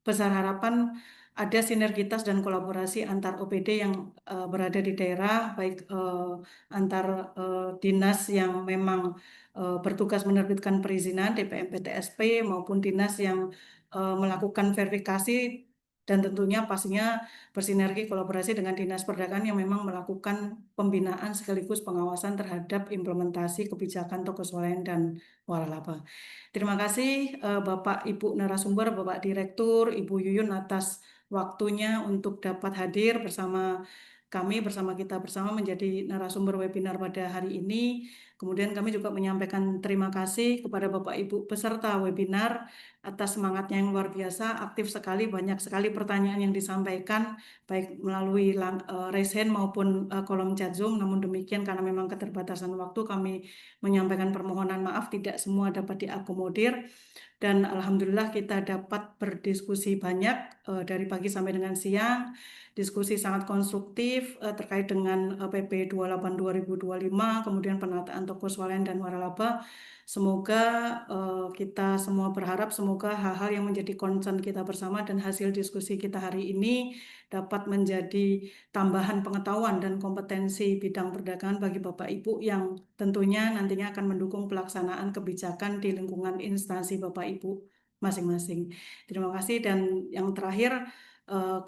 besar harapan ada sinergitas dan kolaborasi antar OPD yang berada di daerah, baik antar dinas yang memang bertugas menerbitkan perizinan DPM PTSP maupun dinas yang melakukan verifikasi, dan tentunya pastinya bersinergi kolaborasi dengan Dinas Perdagangan yang memang melakukan pembinaan sekaligus pengawasan terhadap implementasi kebijakan toko swalayan dan waralaba. Terima kasih Bapak Ibu narasumber, Bapak Direktur, Ibu Yuyun atas waktunya untuk dapat hadir bersama kami, bersama kita bersama menjadi narasumber webinar pada hari ini. Kemudian kami juga menyampaikan terima kasih kepada Bapak Ibu peserta webinar atas semangatnya yang luar biasa, aktif sekali, banyak sekali pertanyaan yang disampaikan, baik melalui raise hand maupun kolom chat Zoom. Namun demikian, karena memang keterbatasan waktu, kami menyampaikan permohonan maaf tidak semua dapat diakomodir. Dan alhamdulillah kita dapat berdiskusi banyak dari pagi sampai dengan siang. Diskusi sangat konstruktif terkait dengan PP 28 2025, kemudian penataan toko swalayan dan waralaba. Semoga kita semua berharap semoga hal-hal yang menjadi concern kita bersama dan hasil diskusi kita hari ini dapat menjadi tambahan pengetahuan dan kompetensi bidang perdagangan bagi Bapak Ibu yang tentunya nantinya akan mendukung pelaksanaan kebijakan di lingkungan instansi Bapak Ibu masing-masing. Terima kasih, dan yang terakhir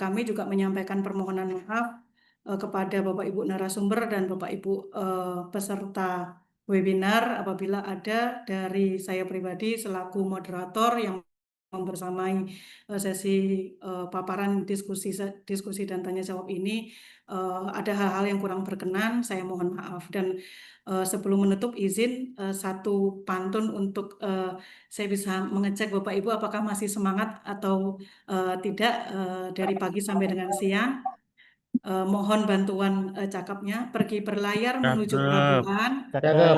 kami juga menyampaikan permohonan maaf kepada Bapak Ibu narasumber dan Bapak Ibu peserta webinar apabila ada dari saya pribadi selaku moderator yang membersamai sesi paparan diskusi dan tanya jawab ini ada hal-hal yang kurang berkenan, saya mohon maaf. Dan sebelum menutup, izin satu pantun untuk saya bisa mengecek Bapak Ibu apakah masih semangat atau tidak dari pagi sampai dengan siang. Mohon bantuan cakapnya. Pergi berlayar menuju pelabuhan, Cakep.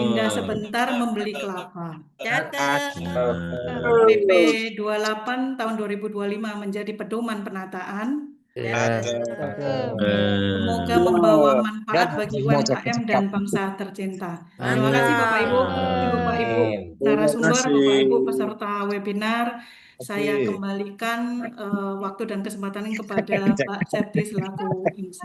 pindah sebentar membeli kelapa. Cakep. PP 28 tahun 2025 menjadi pedoman penataan. Semoga membawa manfaat bagi UMKM dan bangsa tercinta. Terima kasih Bapak Ibu, Bapak Ibu narasumber, Bapak Ibu peserta webinar. saya Oke. kembalikan waktu dan kesempatan ini kepada Mbak Septi selaku MC.